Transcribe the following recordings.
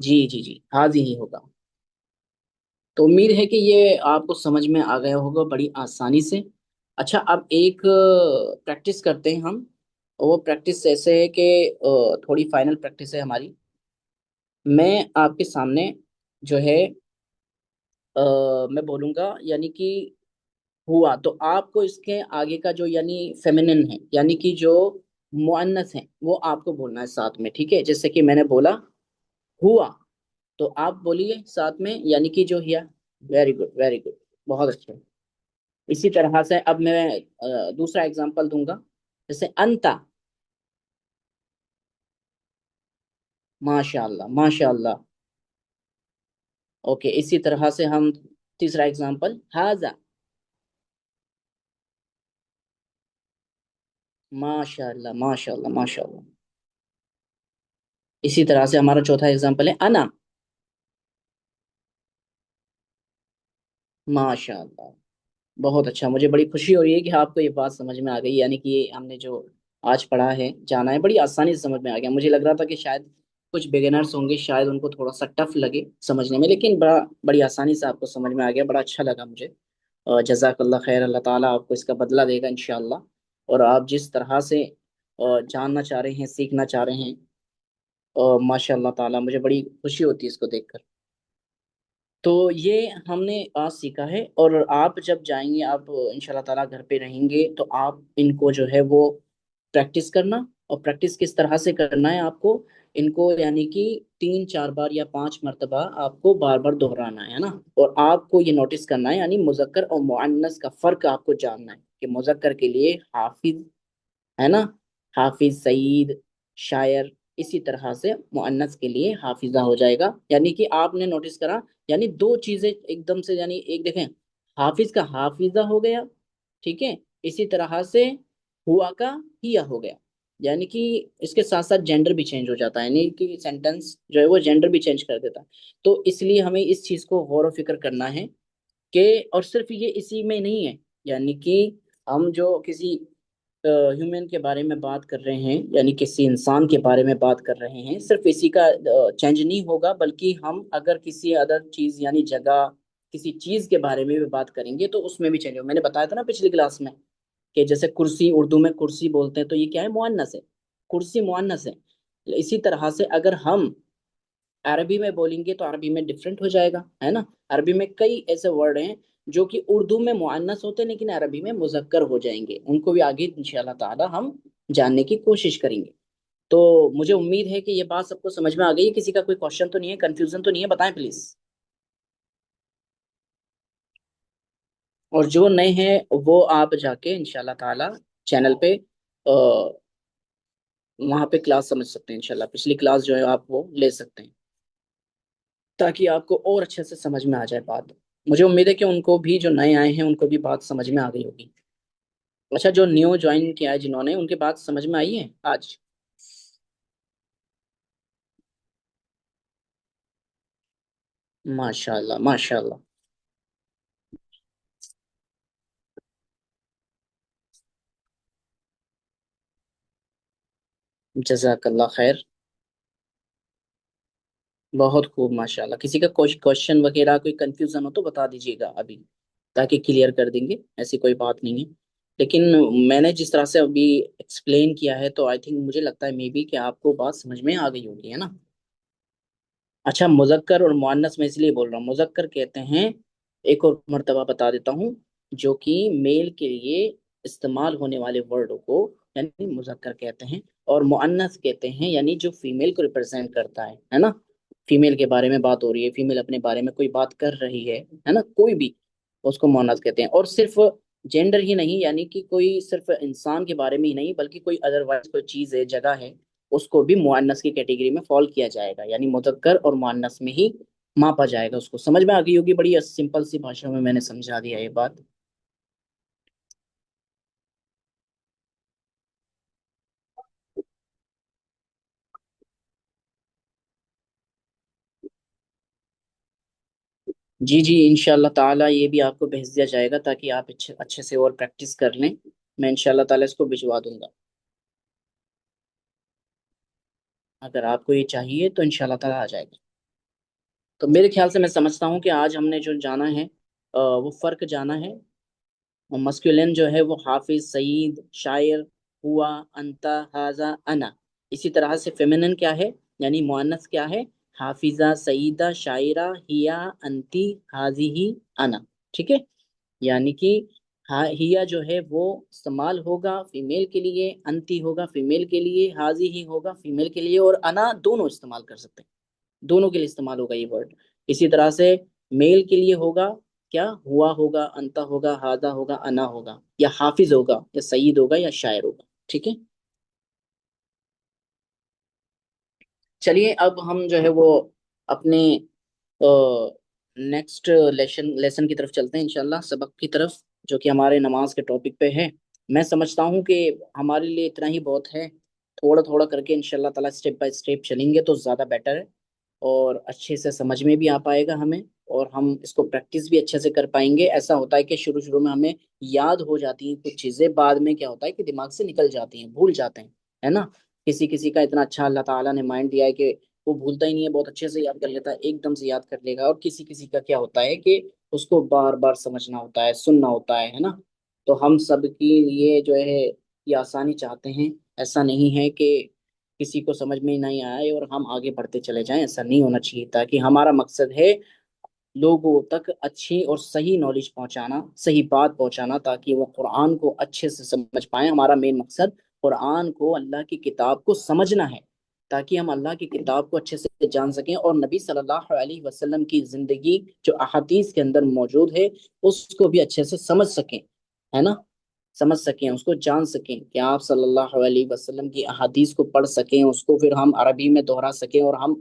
جی جی جی، حاضی ہی ہوگا۔ تو امید ہے کہ یہ آپ کو سمجھ میں آ گیا ہوگا بڑی آسانی سے۔ اچھا، اب ایک پریکٹس کرتے ہیں ہم، وہ پریکٹس ایسے ہے کہ تھوڑی فائنل پریکٹس ہے ہماری۔ میں آپ کے سامنے جو ہے میں بولوں گا یعنی کہ ہوا، تو آپ کو اس کے آگے کا جو یعنی فیمنن ہے یعنی کہ جو مؤنث ہے وہ آپ کو بولنا ہے ساتھ میں، ٹھیک ہے؟ جیسے کہ میں نے بولا ہوا، تو آپ بولیے ساتھ میں یعنی کہ جو ہیا۔ ویری گڈ ویری گڈ، بہت اچھا۔ اسی طرح سے اب میں دوسرا اگزامپل دوں گا، جیسے انتا۔ ماشاء اللہ ماشاء اللہ۔ اوکے، اسی طرح سے ہم تیسرا اگزامپل ہاذا۔ ماشاء اللہ ماشاء اللہ ماشاء اللہ۔ اسی طرح سے ہمارا چوتھا اگزامپل ہے انا۔ ماشاء اللہ، بہت اچھا، مجھے بڑی خوشی ہو رہی ہے کہ آپ کو یہ بات سمجھ میں آ گئی، یعنی کہ یہ ہم نے جو آج پڑھا ہے جانا ہے بڑی آسانی سے سمجھ میں آ گیا۔ مجھے لگ رہا تھا کہ شاید کچھ بگنرز ہوں گے، شاید ان کو تھوڑا سا ٹف لگے سمجھنے میں، لیکن بڑی آسانی سے آپ کو سمجھ میں آ گیا، بڑا اچھا لگا مجھے۔ جزاک اللہ خیر، اللہ تعالیٰ آپ کو اس کا بدلہ دے گا انشاءاللہ۔ اور آپ جس طرح سے جاننا چاہ رہے ہیں، سیکھنا چاہ رہے ہیں، ماشاء اللہ تعالیٰ مجھے بڑی خوشی ہوتی ہے اس کو دیکھ کر۔ تو یہ ہم نے آج سیکھا ہے، اور آپ جب جائیں گے، آپ ان شاء اللہ تعالیٰ گھر پہ رہیں گے تو آپ ان کو جو ہے وہ پریکٹس کرنا، اور پریکٹس کس طرح سے کرنا ہے آپ کو، ان کو یعنی کہ 3 4 بار یا 5 مرتبہ آپ کو بار بار دہرانا ہے نا۔ اور آپ کو یہ نوٹس کرنا ہے یعنی مذکر اور مؤنث کا فرق آپ کو جاننا ہے، کہ مذکر کے لیے حافظ ہے نا، حافظ سعید شاعر، اسی طرح سے مؤنث کے لیے حافظہ ہو جائے گا۔ یعنی کہ آپ نے نوٹس کرا، یعنی دو چیزیں ایک دم سے، یعنی ایک دیکھیں، حافظ کا حافظہ ہو گیا، ٹھیک ہے؟ اسی طرح سے ہوا کا ہیا ہو گیا، یعنی کہ اس کے ساتھ ساتھ جینڈر بھی چینج ہو جاتا ہے، یعنی کہ سینٹنس جو ہے وہ جینڈر بھی چینج کر دیتا ہے۔ تو اس لیے ہمیں اس چیز کو غور و فکر کرنا ہے کہ، اور صرف یہ اسی میں نہیں ہے، یعنی کہ ہم جو کسی ہیومن کے بارے میں بات کر رہے ہیں، یعنی کسی انسان کے بارے میں بات کر رہے ہیں، صرف اسی کا چینج نہیں ہوگا، بلکہ ہم اگر کسی ادر چیز یعنی جگہ، کسی چیز کے بارے میں بھی بات کریں گے تو اس میں بھی چینج ہوگا۔ میں نے بتایا تھا نا پچھلی کلاس میں کہ جیسے کرسی، اردو میں کرسی بولتے ہیں تو یہ کیا ہے؟ مؤنث ہے، کرسی مؤنث ہے۔ اسی طرح سے اگر ہم عربی میں بولیں گے تو عربی میں ڈفرینٹ ہو جائے گا، ہے نا؟ عربی میں کئی ایسے ورڈ ہیں جو کہ اردو میں مؤنث ہوتے ہیں لیکن عربی میں مذکر ہو جائیں گے، ان کو بھی آگے انشاءاللہ تعالی ہم جاننے کی کوشش کریں گے۔ تو مجھے امید ہے کہ یہ بات سب کو سمجھ میں آ گئی ہے، کسی کا کوئی کوشچن تو نہیں ہے، کنفیوژن تو نہیں ہے؟ بتائیں پلیز۔ اور جو نئے ہیں وہ آپ جا کے انشاءاللہ تعالی چینل پہ وہاں پہ کلاس سمجھ سکتے ہیں، انشاءاللہ پچھلی کلاس جو ہے آپ وہ لے سکتے ہیں، تاکہ آپ کو اور اچھے سے سمجھ میں آ جائے بات۔ مجھے امید ہے کہ ان کو بھی، جو نئے آئے ہیں ان کو بھی بات سمجھ میں آ گئی ہوگی۔ اچھا، جو نیو جوائن کیا ہے جنہوں نے، ان کے بات سمجھ میں آئی ہے آج؟ ماشاء اللہ ماشاء اللہ۔ جزاک اللہ خیر، بہت خوب ماشاء اللہ۔ کسی کا کوئی کوشچن وغیرہ، کوئی کنفیوژن ہو تو بتا دیجیے گا ابھی، تاکہ کلیئر کر دیں گے، ایسی کوئی بات نہیں ہے۔ لیکن میں نے جس طرح سے ابھی ایکسپلین کیا ہے تو آئی تھنک، مجھے لگتا ہے مے بی کہ آپ کو بات سمجھ میں آ گئی ہوگی، ہے نا؟ اچھا، مذکر اور مؤنث میں اس لیے بول رہا ہوں، مذکر کہتے ہیں، ایک اور مرتبہ بتا دیتا ہوں، جو کہ میل کے لیے استعمال ہونے والے ورڈ کو یعنی مذکر کہتے ہیں، اور مؤنث کہتے ہیں یعنی جو فیمیل کو ریپرزینٹ کرتا ہے نا؟ فیمیل کے بارے میں بات ہو رہی ہے، فیمیل اپنے بارے میں کوئی بات کر رہی ہے نا، کوئی بھی، اس کو مؤنث کہتے ہیں۔ اور صرف جینڈر ہی نہیں، یعنی کہ کوئی صرف انسان کے بارے میں ہی نہیں، بلکہ کوئی ادروائز کوئی چیز ہے، جگہ ہے، اس کو بھی مؤنث کی کیٹیگری میں فال کیا جائے گا، یعنی مذکر اور مؤنث میں ہی ماپا جائے گا اس کو۔ سمجھ میں آ گئی ہوگی، بڑی سمپل سی بھاشا میں نے سمجھا دیا یہ بات۔ جی جی، انشاءاللہ تعالی یہ بھی آپ کو بھیج دیا جائے گا، تاکہ آپ اچھے اچھے سے اور پریکٹس کر لیں۔ میں انشاءاللہ تعالی اس کو بھجوا دوں گا، اگر آپ کو یہ چاہیے تو انشاءاللہ تعالی آ جائے گا۔ تو میرے خیال سے میں سمجھتا ہوں کہ آج ہم نے جو جانا ہے وہ فرق جانا ہے. مسکولین جو ہے وہ حافظ، سعید، شاعر، ہوا، انتا، ہاذا، انا. اسی طرح سے فیمنن کیا ہے، یعنی مؤنث کیا ہے، حافظہ، سعیدہ، شاعرہ، ہیا، انتی، حاذی، انا. ٹھیک ہے. یعنی کہ ہیا جو ہے وہ استعمال ہوگا فیمیل کے لیے، انتی ہوگا فیمیل کے لیے، حاذی ہی ہوگا فیمیل کے لیے، اور انا دونوں استعمال کر سکتے ہیں. دونوں کے لیے استعمال ہوگا یہ ورڈ. اسی طرح سے میل کے لیے ہوگا کیا، ہوا ہوگا، انتا ہوگا، ہاذا ہوگا، انا ہوگا، یا حافظ ہوگا، یا سعید ہوگا، یا شاعر ہوگا. ٹھیک ہے. چلیے اب ہم جو ہے وہ اپنے نیکسٹ لیسن کی طرف چلتے ہیں انشاءاللہ، سبق کی طرف، جو کہ ہمارے نماز کے ٹاپک پہ ہے. میں سمجھتا ہوں کہ ہمارے لیے اتنا ہی بہت ہے. تھوڑا تھوڑا کر کے انشاءاللہ تعالیٰ اسٹیپ بائی اسٹیپ چلیں گے تو زیادہ بیٹر ہے، اور اچھے سے سمجھ میں بھی آ پائے گا ہمیں، اور ہم اس کو پریکٹس بھی اچھے سے کر پائیں گے. ایسا ہوتا ہے کہ شروع شروع میں ہمیں یاد ہو جاتی ہیں کچھ چیزیں، بعد میں کیا ہوتا ہے کہ دماغ سے نکل جاتی ہیں، بھول جاتے ہیں، ہے نا. کسی کسی کا اتنا اچھا اللہ تعالیٰ نے مائنڈ دیا ہے کہ وہ بھولتا ہی نہیں ہے، بہت اچھے سے یاد کر لیتا ہے، ایک دم سے یاد کر لے گا. اور کسی کسی کا کیا ہوتا ہے کہ اس کو بار بار سمجھنا ہوتا ہے، سننا ہوتا ہے نا. تو ہم سب کی یہ جو ہے یہ آسانی چاہتے ہیں. ایسا نہیں ہے کہ کسی کو سمجھ میں ہی نہیں آئے اور ہم آگے بڑھتے چلے جائیں، ایسا نہیں ہونا چاہیے. تاکہ ہمارا مقصد ہے لوگوں تک اچھی اور صحیح نالج پہنچانا، صحیح بات پہنچانا، تاکہ وہ قرآن کو اچھے سے سمجھ پائیں. ہمارا مین مقصد قرآن کو، اللہ کی کتاب کو سمجھنا ہے، تاکہ ہم اللہ کی کتاب کو اچھے سے جان سکیں، اور نبی صلی اللہ علیہ وسلم کی زندگی جو احادیث کے اندر موجود ہے اس کو بھی اچھے سے سمجھ سکیں، ہے نا. سمجھ سکیں، اس کو جان سکیں کہ آپ صلی اللہ علیہ وسلم کی احادیث کو پڑھ سکیں، اس کو پھر ہم عربی میں دہرا سکیں، اور ہم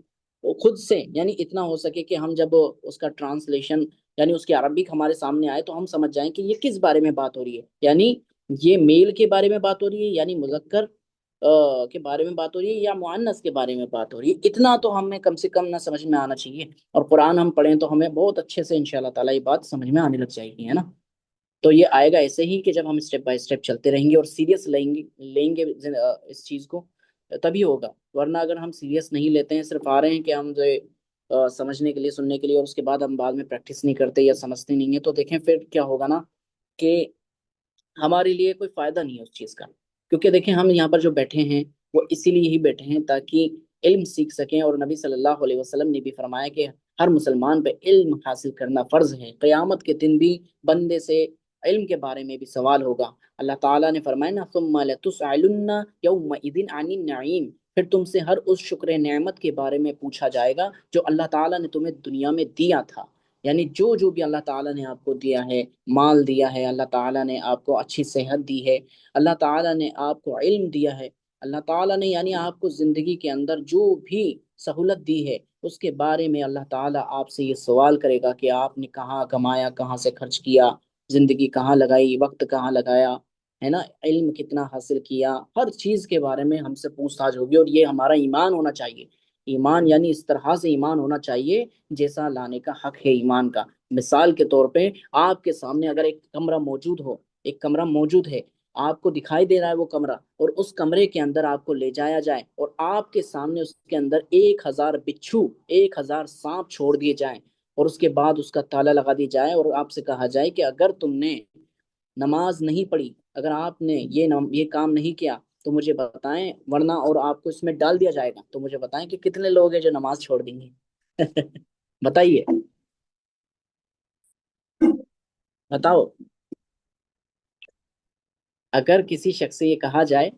خود سے یعنی اتنا ہو سکے کہ ہم جب اس کا ٹرانسلیشن یعنی اس کی عربک ہمارے سامنے آئے تو ہم سمجھ جائیں کہ یہ کس بارے میں بات ہو رہی ہے. یعنی یہ میل کے بارے میں بات ہو رہی ہے، یعنی مذکر کے بارے میں بات ہو رہی ہے، یا مؤنث کے بارے میں بات ہو رہی ہے. اتنا تو ہمیں کم سے کم نہ سمجھ میں آنا چاہیے. اور قرآن ہم پڑھیں تو ہمیں بہت اچھے سے انشاءاللہ تعالیٰ یہ بات سمجھ میں آنے لگ جائے گی، ہے نا. تو یہ آئے گا ایسے ہی کہ جب ہم اسٹیپ بائی اسٹیپ چلتے رہیں گے اور سیریس لیں گے اس چیز کو، تبھی ہوگا. ورنہ اگر ہم سیریس نہیں لیتے ہیں، صرف آ رہے ہیں کہ ہم جو سمجھنے کے لیے، سننے کے لیے، اور اس کے بعد ہم بعد میں پریکٹس نہیں کرتے یا سمجھتے نہیں ہیں، تو دیکھیں پھر کیا ہوگا نا کہ ہمارے لیے کوئی فائدہ نہیں ہے اس چیز کا. کیونکہ دیکھیں ہم یہاں پر جو بیٹھے ہیں وہ اسی لیے ہی بیٹھے ہیں تاکہ علم سیکھ سکیں. اور نبی صلی اللہ علیہ وسلم نے بھی فرمایا کہ ہر مسلمان پہ علم حاصل کرنا فرض ہے. قیامت کے دن بھی بندے سے علم کے بارے میں بھی سوال ہوگا. اللہ تعالیٰ نے فرمایا نا ثم لتسألن یومئذ عن النعیم، پھر تم سے ہر اس شکر نعمت کے بارے میں پوچھا جائے گا جو اللہ تعالیٰ نے تمہیں دنیا میں دیا تھا. یعنی جو جو بھی اللہ تعالیٰ نے آپ کو دیا ہے، مال دیا ہے، اللہ تعالیٰ نے آپ کو اچھی صحت دی ہے، اللہ تعالیٰ نے آپ کو علم دیا ہے، اللہ تعالیٰ نے یعنی آپ کو زندگی کے اندر جو بھی سہولت دی ہے، اس کے بارے میں اللہ تعالیٰ آپ سے یہ سوال کرے گا کہ آپ نے کہاں کمایا، کہاں سے خرچ کیا، زندگی کہاں لگائی، وقت کہاں لگایا، ہے نا، علم کتنا حاصل کیا. ہر چیز کے بارے میں ہم سے پوچھ تاچھ ہوگی. اور یہ ہمارا ایمان ہونا چاہیے. ایمان یعنی اس طرح سے ایمان ہونا چاہیے جیسا لانے کا حق ہے ایمان کا. مثال کے طور پہ آپ کے سامنے اگر ایک کمرہ موجود ہو، ایک کمرہ موجود ہے، آپ کو دکھائی دے رہا ہے وہ کمرہ، اور اس کمرے کے اندر آپ کو لے جایا جائے اور آپ کے سامنے اس کے اندر 1,000 بچھو، 1,000 سانپ چھوڑ دیے جائیں، اور اس کے بعد اس کا تالا لگا دی جائے، اور آپ سے کہا جائے کہ اگر تم نے نماز نہیں پڑھی، اگر آپ نے یہ کام نہیں کیا تو مجھے بتائیں، ورنہ اور آپ کو اس میں ڈال دیا جائے گا، تو مجھے بتائیں کہ کتنے لوگ ہیں جو نماز چھوڑ دیں گے. بتائیے، بتاؤ. اگر کسی شخص سے یہ کہا جائے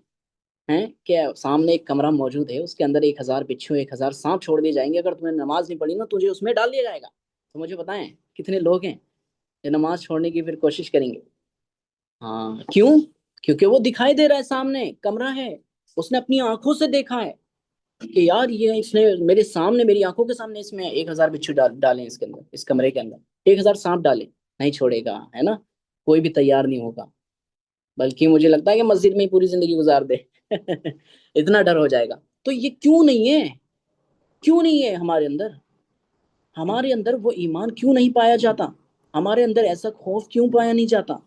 ہیں کہ سامنے ایک کمرہ موجود ہے، اس کے اندر 1,000 بچھو، 1,000 سانپ چھوڑ دیے جائیں گے، اگر تمہیں نماز نہیں پڑھی نا تجھے اس میں ڈال دیا جائے گا، تو مجھے بتائیں کتنے لوگ ہیں جو نماز چھوڑنے کی پھر کوشش کریں گے. ہاں کیوں؟ کیونکہ وہ دکھائی دے رہا ہے، سامنے کمرہ ہے، اس نے اپنی آنکھوں سے دیکھا ہے کہ یار یہ اس نے میرے سامنے، میری آنکھوں کے سامنے اس میں 1,000 بچھو ڈالے اس کے اندر، اس کمرے کے اندر 1,000 سانپ ڈالے، نہیں چھوڑے گا، ہے نا. کوئی بھی تیار نہیں ہوگا، بلکہ مجھے لگتا ہے کہ مسجد میں ہی پوری زندگی گزار دے. اتنا ڈر ہو جائے گا. تو یہ کیوں نہیں ہے؟ کیوں نہیں ہے ہمارے اندر؟ ہمارے اندر وہ ایمان کیوں نہیں پایا جاتا؟ ہمارے اندر ایسا خوف کیوں پایا نہیں جاتا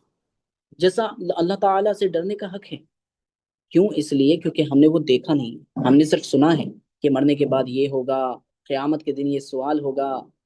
جیسا اللہ تعالیٰ سے ڈرنے کا حق ہے؟ کیوں؟ اس لیے کیونکہ ہم نے وہ دیکھا نہیں، ہم نے صرف سنا ہے کہ مرنے کے بعد یہ ہوگا، قیامت کے دن یہ سوال ہوگا،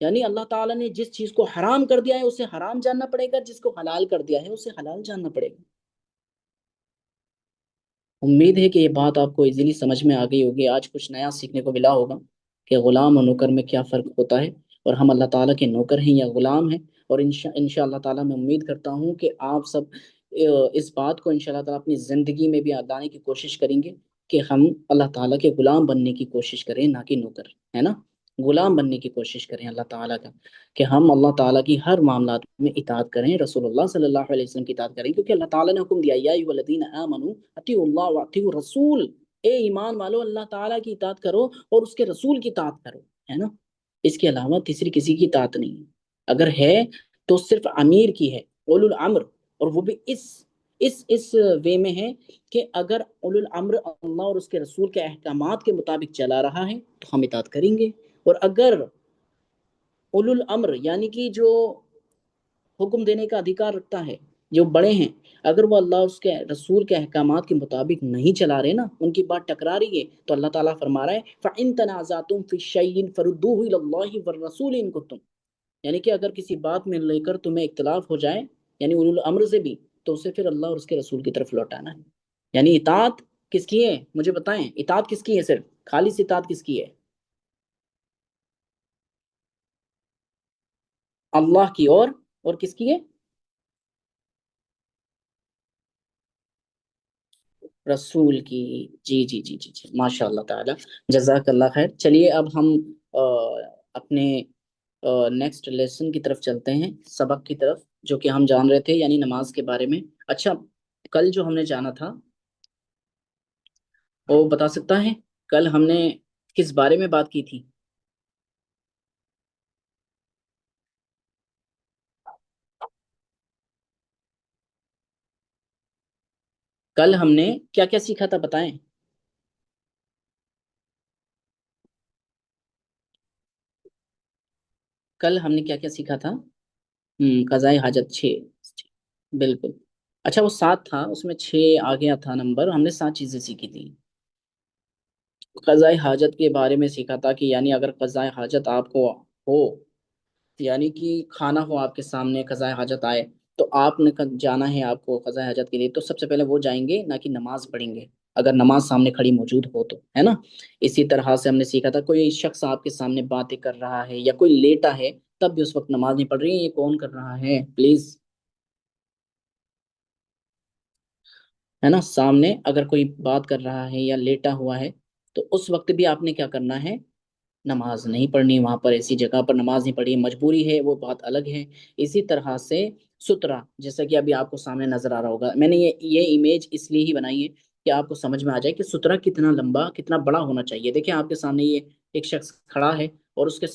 یعنی اللہ تعالیٰ نے جس چیز کو حرام کر دیا ہے اسے حرام جاننا پڑے گا، جس کو حلال کر دیا ہے اسے حلال جاننا پڑے گا۔ امید ہے کہ یہ بات آپ کو ایزیلی سمجھ میں آ گئی ہوگی، آج کچھ نیا سیکھنے کو ملا ہوگا کہ غلام اور نوکر میں کیا فرق ہوتا ہے، اور ہم اللہ تعالیٰ کے نوکر ہیں یا غلام ہیں۔ اور انشاء اللہ تعالیٰ میں امید کرتا ہوں کہ آپ سب اس بات کو انشاء اللہ تعالیٰ اپنی زندگی میں بھی لانے کی کوشش کریں گے کہ ہم اللہ تعالیٰ کے غلام بننے کی کوشش کریں، نہ کہ نوکر، ہے نا؟ غلام بننے کی کوشش کریں اللہ تعالیٰ کا، کہ ہم اللہ تعالیٰ کی ہر معاملات میں اطاعت کریں، رسول اللہ صلی اللہ علیہ وسلم کی اطاعت کریں، کیونکہ اللہ تعالیٰ نے حکم دیا یا ایھا الذین آمنوا اطیعوا اللہ واطیعوا الرسول، اے ایمان والو اللہ تعالیٰ کی اطاعت کرو اور اس کے رسول کی اطاعت کرو، ہے نا؟ اس کے علاوہ تیسری کسی کی اطاعت نہیں ہے، اگر ہے تو صرف امیر کی ہے، اولو الامر، اور وہ بھی اس وے میں ہے کہ اگر اولو الامر اللہ اور اس کے رسول کے احکامات کے مطابق چلا رہا ہے تو ہم اطاعت کریں گے، اور اگر اولو الامر یعنی کہ جو حکم دینے کا ادھیکار رکھتا ہے، جو بڑے ہیں، اگر وہ اللہ اور اس کے رسول کے احکامات کے مطابق نہیں چلا رہے نا، ان کی بات ٹکرا رہی ہے، تو اللہ تعالیٰ فرما رہا ہے فَإِن تَنَازَعْتُمْ فِي شَيْءٍ فَرُدُّوهُ إِلَى اللَّهِ وَالرَّسُولِ إِن كُنتُمْ، یعنی کہ اگر کسی بات میں لے کر تمہیں اختلاف ہو جائے، یعنی اولو الامر سے بھی، تو اسے پھر اللہ اور اس کے رسول کی طرف لوٹانا ہے۔ یعنی اطاعت کس کی ہے؟ مجھے بتائیں، اطاعت کس کی ہے؟ صرف خالص اطاعت کس کی ہے؟ اللہ کی، اور کس کی ہے؟ رسول کی۔ جی جی جی جی جی، ماشاء اللہ تعالی، جزاک اللہ خیر۔ چلیے اب ہم اپنے نیکسٹ لیسن کی طرف چلتے ہیں، سبق کی طرف، جو کہ ہم جان رہے تھے یعنی نماز کے بارے میں۔ اچھا، کل جو ہم نے جانا تھا وہ بتا سکتا ہے کل ہم نے کس بارے میں بات کی تھی؟ کل ہم نے کیا کیا سیکھا تھا بتائیں؟ کل ہم نے کیا کیا سیکھا تھا؟ قضاء حاجت 6، بالکل۔ اچھا، وہ 7 تھا، اس میں 6 آ گیا تھا نمبر، ہم نے 7 چیزیں سیکھی تھی۔ قضاء حاجت کے بارے میں سیکھا تھا کہ یعنی اگر قضاء حاجت آپ کو ہو، یعنی کہ کھانا ہو آپ کے سامنے، قضاء حاجت آئے، تو آپ نے جانا ہے آپ کو قضاء حاجت کے لیے، تو سب سے پہلے وہ جائیں گے نہ کہ نماز پڑھیں گے، اگر نماز سامنے کھڑی موجود ہو تو، ہے نا؟ اسی طرح سے ہم نے سیکھا تھا کوئی شخص آپ کے سامنے باتیں کر رہا ہے یا کوئی لیٹا ہے، تب بھی اس وقت نماز نہیں پڑھ رہی ہے، یہ کون کر رہا ہے پلیز؟ ہے نا؟ سامنے اگر کوئی بات کر رہا ہے یا لیٹا ہوا ہے تو اس وقت بھی آپ نے کیا کرنا ہے؟ نماز نہیں پڑھنی، وہاں پر ایسی جگہ پر نماز نہیں پڑھی، مجبوری ہے وہ بات الگ ہے۔ اسی طرح سے سترا، جیسا کہ ابھی آپ کو سامنے نظر آ رہا ہوگا، میں نے یہ امیج اس لیے ہی بنائی ہے کہ آپ کو سمجھ میں آ جائے کہ سترا کتنا لمبا، کتنا بڑا ہونا چاہیے۔ دیکھیں آپ کے سامنے یہ ایک شخص کھڑا ہے، اور اس کے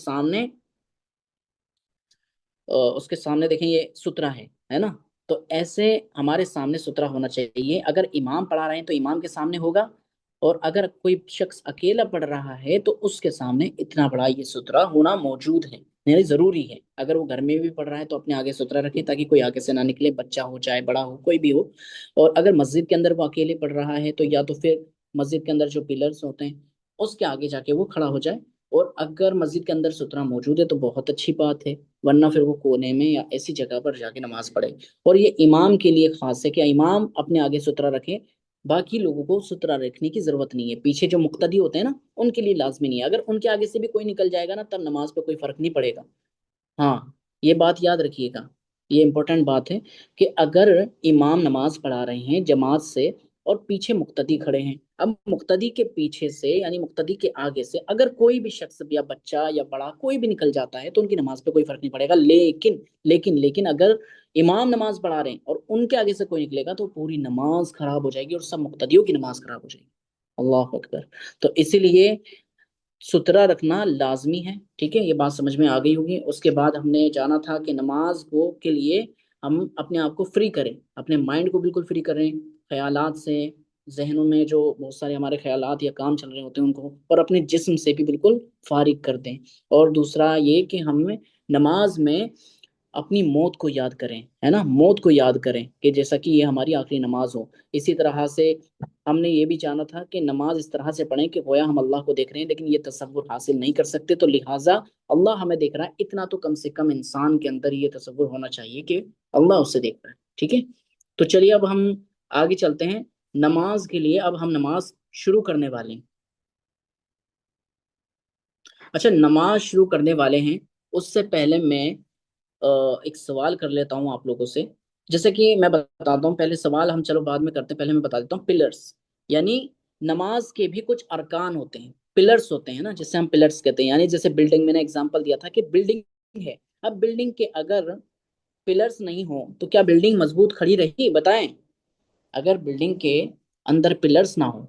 سامنے دیکھیں یہ سترا ہے نا؟ تو ایسے ہمارے سامنے سترا ہونا چاہیے، اگر امام پڑھا رہے ہیں تو امام کے سامنے ہوگا، اور اگر کوئی شخص اکیلا پڑھ رہا ہے تو اس کے سامنے اتنا بڑا یہ سترا ہونا موجود ہے، یعنی ضروری ہے۔ اگر وہ گھر میں بھی پڑھ رہا ہے تو اپنے آگے سترا رکھے تاکہ کوئی آگے سے نہ نکلے، بچہ ہو چاہے بڑا ہو کوئی بھی ہو۔ اور اگر مسجد کے اندر وہ اکیلے پڑھ رہا ہے تو یا تو پھر مسجد کے اندر جو پلرز ہوتے ہیں اس کے آگے جا کے وہ کھڑا ہو جائے، اور اگر مسجد کے اندر سترا موجود ہے تو بہت اچھی بات ہے، ورنہ پھر وہ کونے میں یا ایسی جگہ پر جا کے نماز پڑھے۔ اور یہ امام کے لیے خاص ہے کہ امام اپنے آگے سترا رکھے، باقی لوگوں کو سترا رکھنے کی ضرورت نہیں ہے، پیچھے جو مقتدی ہوتے ہیں نا ان کے لیے لازمی نہیں ہے، اگر ان کے آگے سے بھی کوئی نکل جائے گا نا تب نماز پہ کوئی فرق نہیں پڑے گا۔ ہاں، یہ بات یاد رکھیے گا، یہ امپورٹنٹ بات ہے کہ اگر امام نماز پڑھا رہے ہیں جماعت سے اور پیچھے مقتدی کھڑے ہیں، اب مقتدی کے پیچھے سے یعنی مقتدی کے آگے سے اگر کوئی بھی شخص یا بچہ یا بڑا کوئی بھی نکل جاتا ہے تو ان کی نماز پہ کوئی فرق نہیں پڑے گا، لیکن اگر امام نماز پڑھا رہے ہیں اور ان کے آگے سے کوئی نکلے گا تو پوری نماز خراب ہو جائے گی اور سب مقتدیوں کی نماز خراب ہو جائے گی۔ اللہ اکبر۔ تو اسی لیے سترا رکھنا لازمی ہے، ٹھیک ہے؟ یہ بات سمجھ میں آ گئی ہوگی۔ اس کے بعد ہم نے جانا تھا کہ نماز کو کے لیے ہم اپنے آپ کو فری کریں، اپنے مائنڈ کو بالکل فری کریں خیالات سے، ذہنوں میں جو بہت سارے ہمارے خیالات یا کام چل رہے ہوتے ہیں ان کو، اور اپنے جسم سے بھی بالکل فارغ کر دیں۔ اور دوسرا یہ کہ ہم نماز میں اپنی موت کو یاد کریں، ہے نا، موت کو یاد کریں کہ جیسا کہ یہ ہماری آخری نماز ہو۔ اسی طرح سے ہم نے یہ بھی جانا تھا کہ نماز اس طرح سے پڑھیں کہ گویا ہم اللہ کو دیکھ رہے ہیں، لیکن یہ تصور حاصل نہیں کر سکتے، تو لہٰذا اللہ ہمیں دیکھ رہا ہے، اتنا تو کم سے کم انسان کے اندر یہ تصور ہونا چاہیے کہ اللہ اسے دیکھ رہا ہے، ٹھیک ہے۔ تو چلیے اب ہم آگے چلتے ہیں نماز کے لیے، اب ہم نماز شروع کرنے والے ہیں۔ اچھا، نماز شروع کرنے والے ہیں اس سے پہلے میں ایک سوال کر لیتا ہوں آپ لوگوں سے۔ جیسے کہ میں بتاتا ہوں، پہلے سوال ہم چلو بعد میں کرتے ہیں، پہلے میں بتا دیتا ہوں پلرز، یعنی نماز کے بھی کچھ ارکان ہوتے ہیں، پلرز ہوتے ہیں نا، جسے ہم پلرز کہتے ہیں، یعنی جیسے بلڈنگ میں نے اگزامپل دیا تھا کہ بلڈنگ ہے، اب بلڈنگ کے اگر پلرز نہیں ہوں تو کیا بلڈنگ مضبوط کھڑی رہے گی؟ بتائیں، اگر بلڈنگ کے اندر پلرز نہ ہو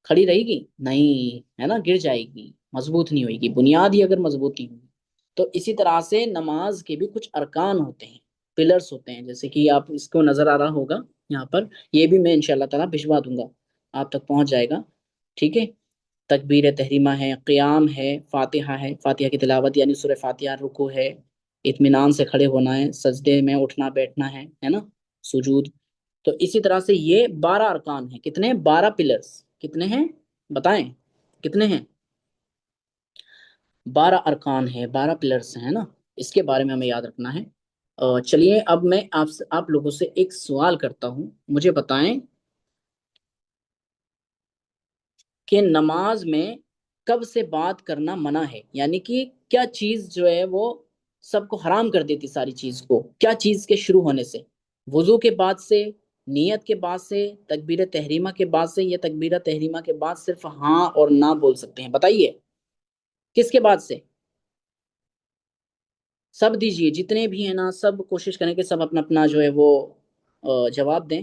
کھڑی رہے گی؟ نہیں، ہے نا، گر جائے گی، مضبوط نہیں ہوئے گی، بنیاد ہی اگر مضبوط نہیں ہوئی۔ تو اسی طرح سے نماز کے بھی کچھ ارکان ہوتے ہیں، پلرز ہوتے ہیں، جیسے کہ آپ اس کو نظر آ رہا ہوگا یہاں پر، یہ بھی میں انشاءاللہ تعالیٰ بھجوا دوں گا، آپ تک پہنچ جائے گا، ٹھیک ہے۔ تکبیر تحریمہ ہے، قیام ہے، فاتحہ ہے، فاتحہ کی تلاوت یعنی سورہ فاتحہ، رکوع ہے، اطمینان سے کھڑے ہونا ہے، سجدے میں اٹھنا بیٹھنا ہے نا، سجود۔ تو اسی طرح سے یہ 12 ارکان ہیں، کتنے؟ 12 پلرز، کتنے ہیں بتائیں، کتنے ہیں؟ 12 ارکان ہیں، 12 پلرز ہیں نا، اس کے بارے میں ہمیں یاد رکھنا ہے۔ چلیے اب میں آپ لوگوں سے ایک سوال کرتا ہوں، مجھے بتائیں کہ نماز میں کب سے بات کرنا منع ہے، یعنی کہ کیا چیز جو ہے وہ سب کو حرام کر دیتی، ساری چیز کو، کیا چیز کے شروع ہونے سے؟ وضو کے بعد سے، نیت کے بعد سے، تکبیر تحریمہ کے بعد سے، یا تکبیر تحریمہ کے بعد صرف ہاں اور نہ بول سکتے ہیں؟ بتائیے کس کے بعد سے؟ سب دیجئے، جتنے بھی ہیں نا سب کوشش کریں کہ سب اپنا اپنا جو ہے وہ جواب دیں۔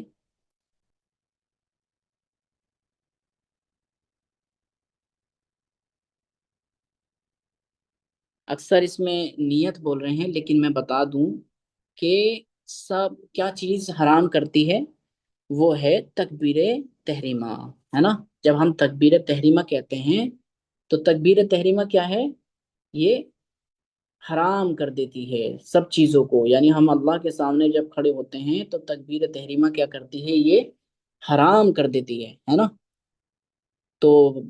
اکثر اس میں نیت بول رہے ہیں، لیکن میں بتا دوں کہ سب کیا چیز حرام کرتی ہے، وہ ہے تکبیر تحریمہ، ہے نا۔ جب ہم تکبیر تحریمہ کہتے ہیں تو تکبیر تحریمہ کیا ہے؟ یہ حرام کر دیتی ہے سب چیزوں کو، یعنی ہم اللہ کے سامنے جب کھڑے ہوتے ہیں تو تکبیر تحریمہ کیا کرتی ہے؟ یہ حرام کر دیتی ہے نا۔ تو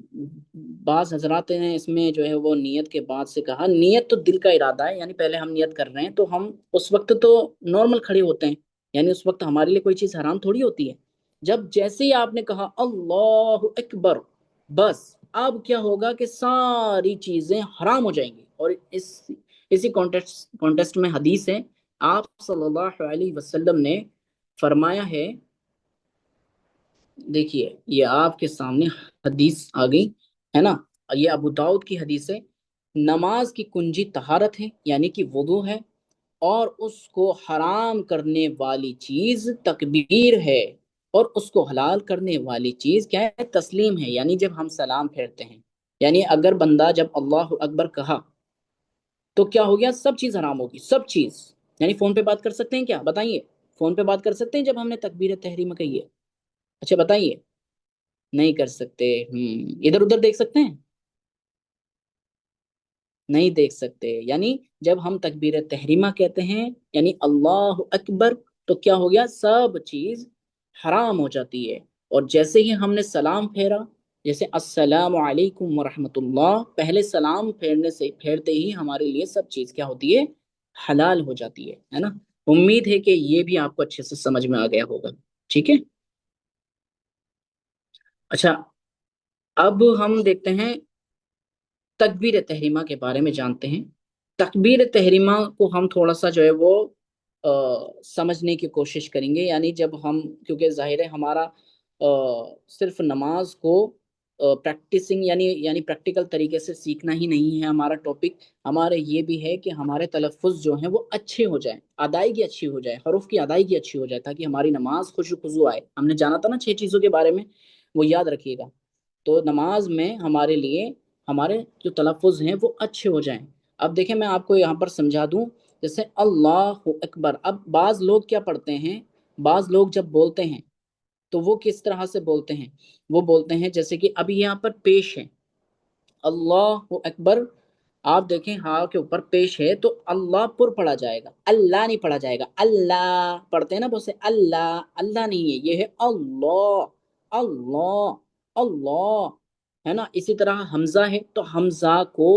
بعض حضرات نے اس میں جو ہے وہ نیت کے بعد سے کہا، نیت تو دل کا ارادہ ہے، یعنی پہلے ہم نیت کر رہے ہیں تو ہم اس وقت تو نارمل کھڑے ہوتے ہیں، یعنی اس وقت ہمارے لیے کوئی چیز حرام تھوڑی ہوتی ہے۔ جب جیسے ہی آپ نے کہا اللہ اکبر، بس اب کیا ہوگا کہ ساری چیزیں حرام ہو جائیں گی۔ اور اسی کانٹیکسٹ میں حدیث ہے، آپ صلی اللہ علیہ وسلم نے فرمایا ہے، دیکھیے یہ آپ کے سامنے حدیث آ گئی، ہے نا، یہ ابو داؤد کی حدیث ہے، نماز کی کنجی طہارت ہے، یعنی کہ وضو ہے، اور اس کو حرام کرنے والی چیز تکبیر ہے، اور اس کو حلال کرنے والی چیز کیا ہے؟ تسلیم ہے، یعنی جب ہم سلام پھیرتے ہیں، یعنی اگر بندہ جب اللہ اکبر کہا تو کیا ہو گیا؟ سب چیز حرام ہوگی، سب چیز، یعنی فون پہ بات کر سکتے ہیں کیا؟ بتائیے، فون پہ بات کر سکتے ہیں جب ہم نے تکبیر تحریمہ کہی ہے؟ اچھا بتائیے، نہیں کر سکتے، ادھر ادھر دیکھ سکتے ہیں؟ نہیں دیکھ سکتے، یعنی جب ہم تکبیر تحریمہ کہتے ہیں یعنی اللہ اکبر، تو کیا ہو گیا؟ سب چیز حرام ہو جاتی ہے۔ اور جیسے ہی ہم نے سلام پھیرا، جیسے السلام علیکم ورحمۃ اللہ، پہلے سلام پھیرتے ہی ہمارے لیے سب چیز کیا ہوتی ہے؟ حلال ہو جاتی ہے نا۔ امید ہے کہ یہ بھی آپ کو اچھے سے سمجھ میں آ گیا ہوگا، ٹھیک ہے۔ اچھا، اب ہم دیکھتے ہیں تکبیر تحریمہ کے بارے میں جانتے ہیں۔ تکبیر تحریمہ کو ہم تھوڑا سا جو ہے وہ سمجھنے کی کوشش کریں گے، یعنی جب ہم، کیونکہ ظاہر ہے ہمارا صرف نماز کو پریکٹسنگ یعنی پریکٹیکل طریقے سے سیکھنا ہی نہیں ہے ہمارا ٹاپک، ہمارا یہ بھی ہے کہ ہمارے تلفظ جو ہیں وہ اچھے ہو جائیں، ادائیگی اچھی ہو جائے، حروف کی ادائیگی اچھی ہو جائے، تاکہ ہماری نماز خوشو خضو آئے۔ ہم نے جانا تھا نا 6 چیزوں کے بارے میں، وہ یاد رکھیے گا۔ تو نماز میں ہمارے لیے ہمارے جو تلفظ ہیں وہ اچھے ہو جائیں۔ اب دیکھیں میں آپ کو یہاں پر سمجھا دوں، جیسے اللہ اکبر، اب بعض لوگ کیا پڑھتے ہیں، بعض لوگ جب بولتے ہیں تو وہ کس طرح سے بولتے ہیں؟ وہ بولتے ہیں جیسے کہ ابھی یہاں پر پیش ہے اللہ اکبر، آپ دیکھیں ہاں کے اوپر پیش ہے تو اللہ پر پڑھا جائے گا، اللہ نہیں پڑھا جائے گا، اللہ پڑھتے ہیں نا بہت سے، اللہ اللہ نہیں ہے، یہ ہے اللہ، اللہ، اللہ، ہے نا؟ اسی طرح حمزہ ہے تو حمزہ کو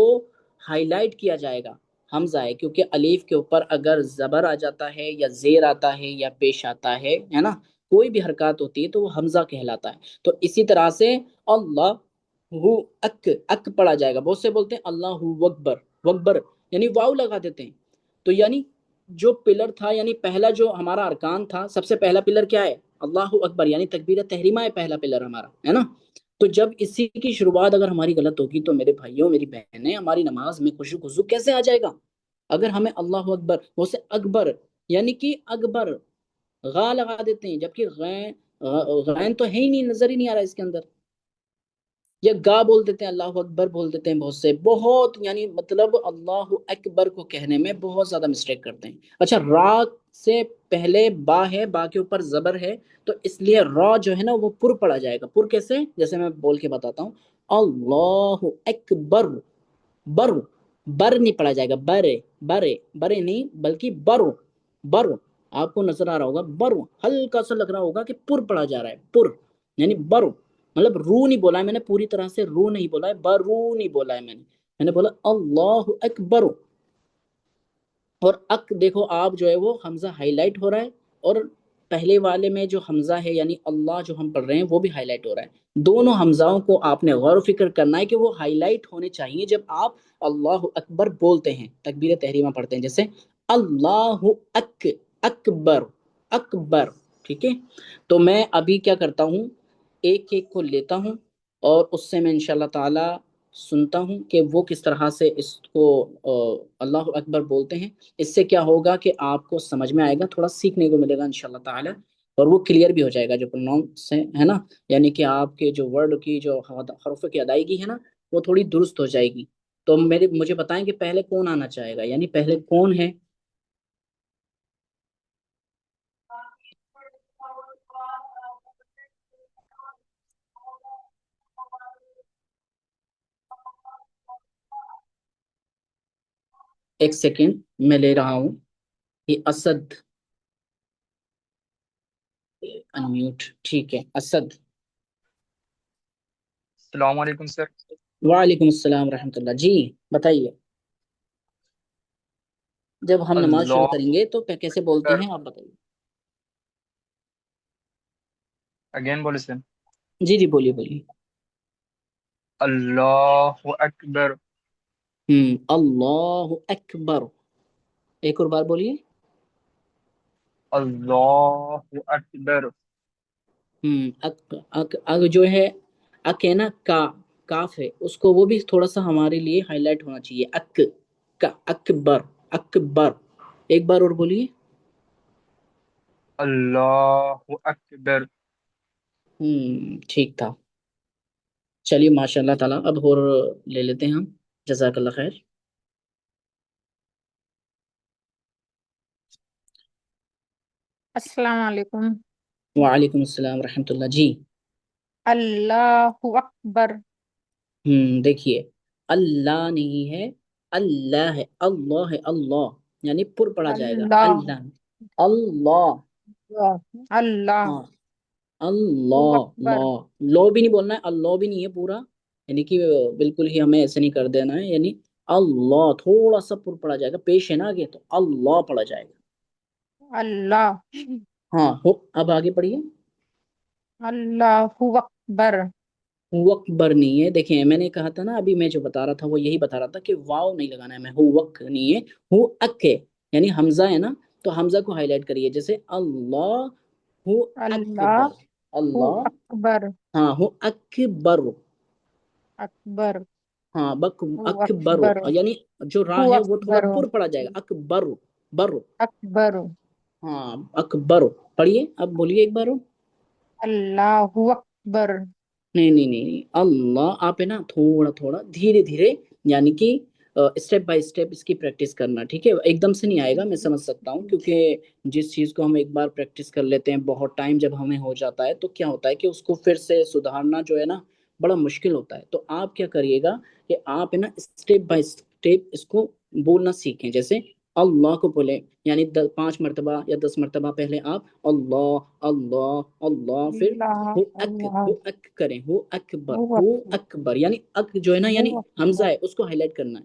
ہائی لائٹ کیا جائے گا، حمزہ ہے کیونکہ الف کے اوپر اگر زبر آ جاتا ہے یا زیر آتا ہے یا پیش آتا ہے نا، کوئی بھی حرکات ہوتی ہے تو وہ حمزہ کہلاتا ہے۔ تو اسی طرح سے اللہ ہو اک اک پڑھا جائے گا، بہت سے بولتے ہیں اللہ اکبر، وکبر یعنی واو لگا دیتے ہیں، تو یعنی جو پلر تھا، یعنی پہلا جو ہمارا ارکان تھا، سب سے پہلا پلر کیا ہے؟ اللہ اکبر، یعنی تکبیر تحریمہ ہے پہلا پلر ہمارا، ہے نا؟ تو جب اسی کی شروعات اگر ہماری غلط ہوگی تو میرے بھائیوں میری بہنیں، ہماری نماز میں خشوع خضوع کیسے آ جائے گا؟ اگر ہمیں اللہ اکبر وہ سے اکبر یعنی کہ اکبر غا لگا دیتے ہیں، جبکہ غین تو ہے ہی نہیں، نظر ہی نہیں آ رہا اس کے اندر، یا گا بول دیتے ہیں، اللہ اکبر بول دیتے ہیں، بہت سے بہت یعنی مطلب اللہ اکبر کو کہنے میں بہت زیادہ مسٹیک کرتے ہیں۔ اچھا را سے پہلے با ہے، با کے اوپر زبر ہے، تو اس لیے را جو ہے نا وہ پر پڑا جائے گا۔ پر کیسے؟ جیسے میں بول کے بتاتا ہوں، اللہ اکبر، بر، بر نہیں پڑا جائے گا، برے برے برے نہیں بلکہ برو، برو، آپ کو نظر آ رہا ہوگا برو، ہلکا سا لگ رہا ہوگا کہ پر پڑا جا رہا ہے، پر یعنی برو، مطلب رو نہیں بولا ہے میں نے، پوری طرح سے رو نہیں بولا ہے، برو نہیں بولا ہے میں نے بولا اللہ اکبر۔ اور اک دیکھو آپ جو ہے وہ حمزہ ہائی لائٹ ہو رہا ہے، اور پہلے والے میں جو حمزہ ہے یعنی اللہ جو ہم پڑھ رہے ہیں وہ بھی ہائی لائٹ ہو رہا ہے۔ دونوں حمزاؤں کو آپ نے غور و فکر کرنا ہے کہ وہ ہائی لائٹ ہونے چاہیے جب آپ اللہ اکبر بولتے ہیں، تکبیر تحریمہ پڑھتے ہیں، جیسے اللہ اکبر، اکبر، ٹھیک ہے؟ تو میں ابھی کیا کرتا ہوں، ایک ایک کو لیتا ہوں اور اس سے میں انشاءاللہ تعالی سنتا ہوں کہ وہ کس طرح سے اس کو اللہ اکبر بولتے ہیں۔ اس سے کیا ہوگا کہ آپ کو سمجھ میں آئے گا، تھوڑا سیکھنے کو ملے گا انشاءاللہ تعالی، اور وہ کلیئر بھی ہو جائے گا جو پروناؤنس ہے نا، یعنی کہ آپ کے جو ورڈ کی جو حروف کی ادائیگی ہے نا وہ تھوڑی درست ہو جائے گی۔ تو مجھے بتائیں کہ پہلے کون آنا چاہے گا، یعنی پہلے کون ہے؟ ایک سیکنڈ میں لے رہا ہوں، یہ اسد، انمیوٹ، ٹھیک ہے اسد۔ السلام علیکم سر۔ وعلیکم السلام ورحمۃ اللہ، جی بتائیے۔ جب ہم نماز شروع اللہ کریں گے تو کیسے بولتے اکبر، ہیں آپ بتائیے؟ اگین بولے سر۔ جی جی بولیے بولیے۔ اللہ اکبر، اللہ اکبر، ایک اور بار بولیے۔ اللہ اکبر، اک اک اک جو ہے، اک ہے نا، کا کاف ہے، اس کو وہ بھی تھوڑا سا ہمارے لیے ہائی لائٹ ہونا چاہیے، اک کا، اکبر، اکبر، ایک بار اور بولیے۔ اللہ اکبر۔ ٹھیک تھا، چلیے ماشاء اللہ تعالیٰ، اب اور لے لیتے ہیں ہم، جزاک اللہ خیر۔ السلام علیکم۔ وعلیکم السلام ورحمۃ اللہ، جی۔ اللہ اکبر۔ دیکھیے اللہ نہیں ہے، اللہ ہے، اللہ ہے، اللہ یعنی پر پڑا جائے گا، اللہ، اللہ، اللہ، اللہ ہاں، اللہ، اکبر، لا، لو بھی نہیں بولنا ہے، اللہ بھی نہیں ہے پورا، یعنی کہ بالکل ہی ہمیں ایسے نہیں کر دینا ہے، یعنی اللہ تھوڑا سا پر پڑا جائے گا، پیش ہے نا آگے تو اللہ پڑا جائے گا۔ اللہ، ہاں اب آگے پڑھیے۔ اللہ اکبر۔ اکبر نہیں ہے، دیکھیں میں نے کہا تھا نا، ابھی میں جو بتا رہا تھا وہ یہی بتا رہا تھا کہ واو نہیں لگانا ہے، میں ہو وک نہیں ہے، ہو اک ہے، یعنی حمزہ ہے نا، تو حمزہ کو ہائی لائٹ کریے، جیسے اللہ ہو اللہ اکبر، اللہ، اکبر، ہاں ہو اکبر، اکبر، ہاں اکبر، اکبر، یعنی جو راہ ہے وہ تھوڑا اکبر، پر پڑا جائے گا، اکبر، بر، اکبر، ہاں اکبر، پڑھیے اب بولیے ایک بار اور۔ اللہ اکبر۔ نہیں نہیں نہیں نہیں، اللہ آپ ہے نا تھوڑا تھوڑا دھیرے دھیرے، یعنی کہ اسٹیپ بائی اسٹیپ اس کی پریکٹس کرنا، ٹھیک ہے؟ ایک دم سے نہیں آئے گا، میں سمجھ سکتا ہوں، کیونکہ جس چیز کو ہم ایک بار پریکٹس کر لیتے ہیں بہت ٹائم جب ہمیں ہو جاتا ہے تو کیا ہوتا ہے کہ اس کو پھر سے سدھارنا جو ہے نا بڑا مشکل ہوتا ہے۔ تو آپ کیا کریے گا کہ آپ ہے نا اسٹیپ بائی اسٹیپ اس کو بولنا سیکھیں. جیسے اللہ کو بولے یعنی 5 مرتبہ یا 10 مرتبہ پہلے آپ اللہ اللہ اللہ، پھر اللہ اللہ ہو اک کریں، ہو اکبر، ہو ہو اکبر اکبر، یعنی اک جو ہے نا یعنی ہو حمزہ اکبر ہے اس کو ہائی لائٹ کرنا ہے.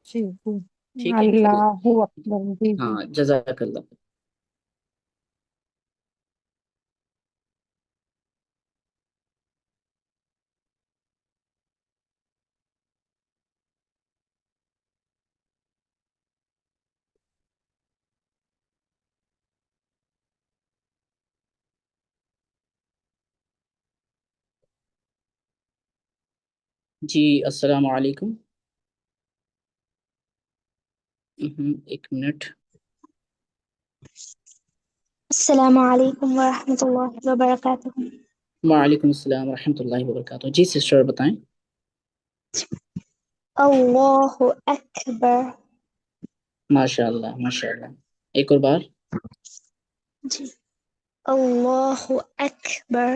جی جی ٹھیک ہے. اللہ اکبر جی جی ہاں جزاک اللہ. جی السلام علیکم. ایک منٹ. السلام علیکم ورحمۃ اللہ وبرکاتہ. وعلیکم السلام ورحمۃ اللہ وبرکاتہ. جی سسٹر بتائیں. اللہ اکبر. ماشاء اللہ ماشاء اللہ. ایک اور بار. جی اللہ اکبر.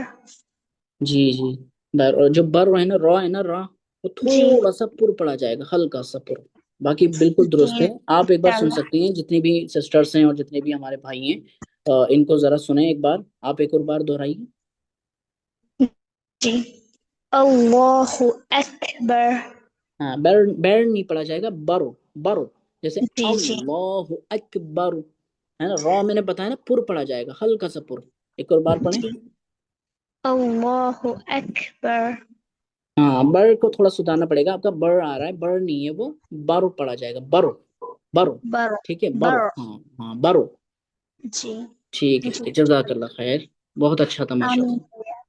جی جی. اور جو بر ہے نا را ہے نا را، وہ جی تھوڑا سا پر پڑا جائے گا، ہلکا سا پر. باقی بالکل جی درست ہے. آپ ایک بار سن انشاءاللہ. سکتی ہیں، جتنی بھی سسٹرس ہیں اور جتنے بھی ہمارے بھائی ہیں ان کو ذرا سنیں ایک بار. آپ ایک اور بار دہرائیے. جی اللہ اکبر. ہاں بیر نہیں پڑا جائے گا، برو برو. جیسے جی جی اللہ اکبر ہے نا، را میں نے بتایا نا پر پڑا جائے گا، ہلکا سا پر. ایک اور بار پڑھیں. جی اللہ اکبر. ہاں بر کو تھوڑا سدھارنا پڑے گا، آپ کا بر آ رہا ہے، بر نہیں ہے وہ، بارو پڑا جائے گا، برو برو. برو ٹھیک ہے برو. برو. ہاں ہاں برو. جی ٹھیک جی ہے جزاک اللہ خیر. بہت اچھا تھا ماشاء آمین. اللہ.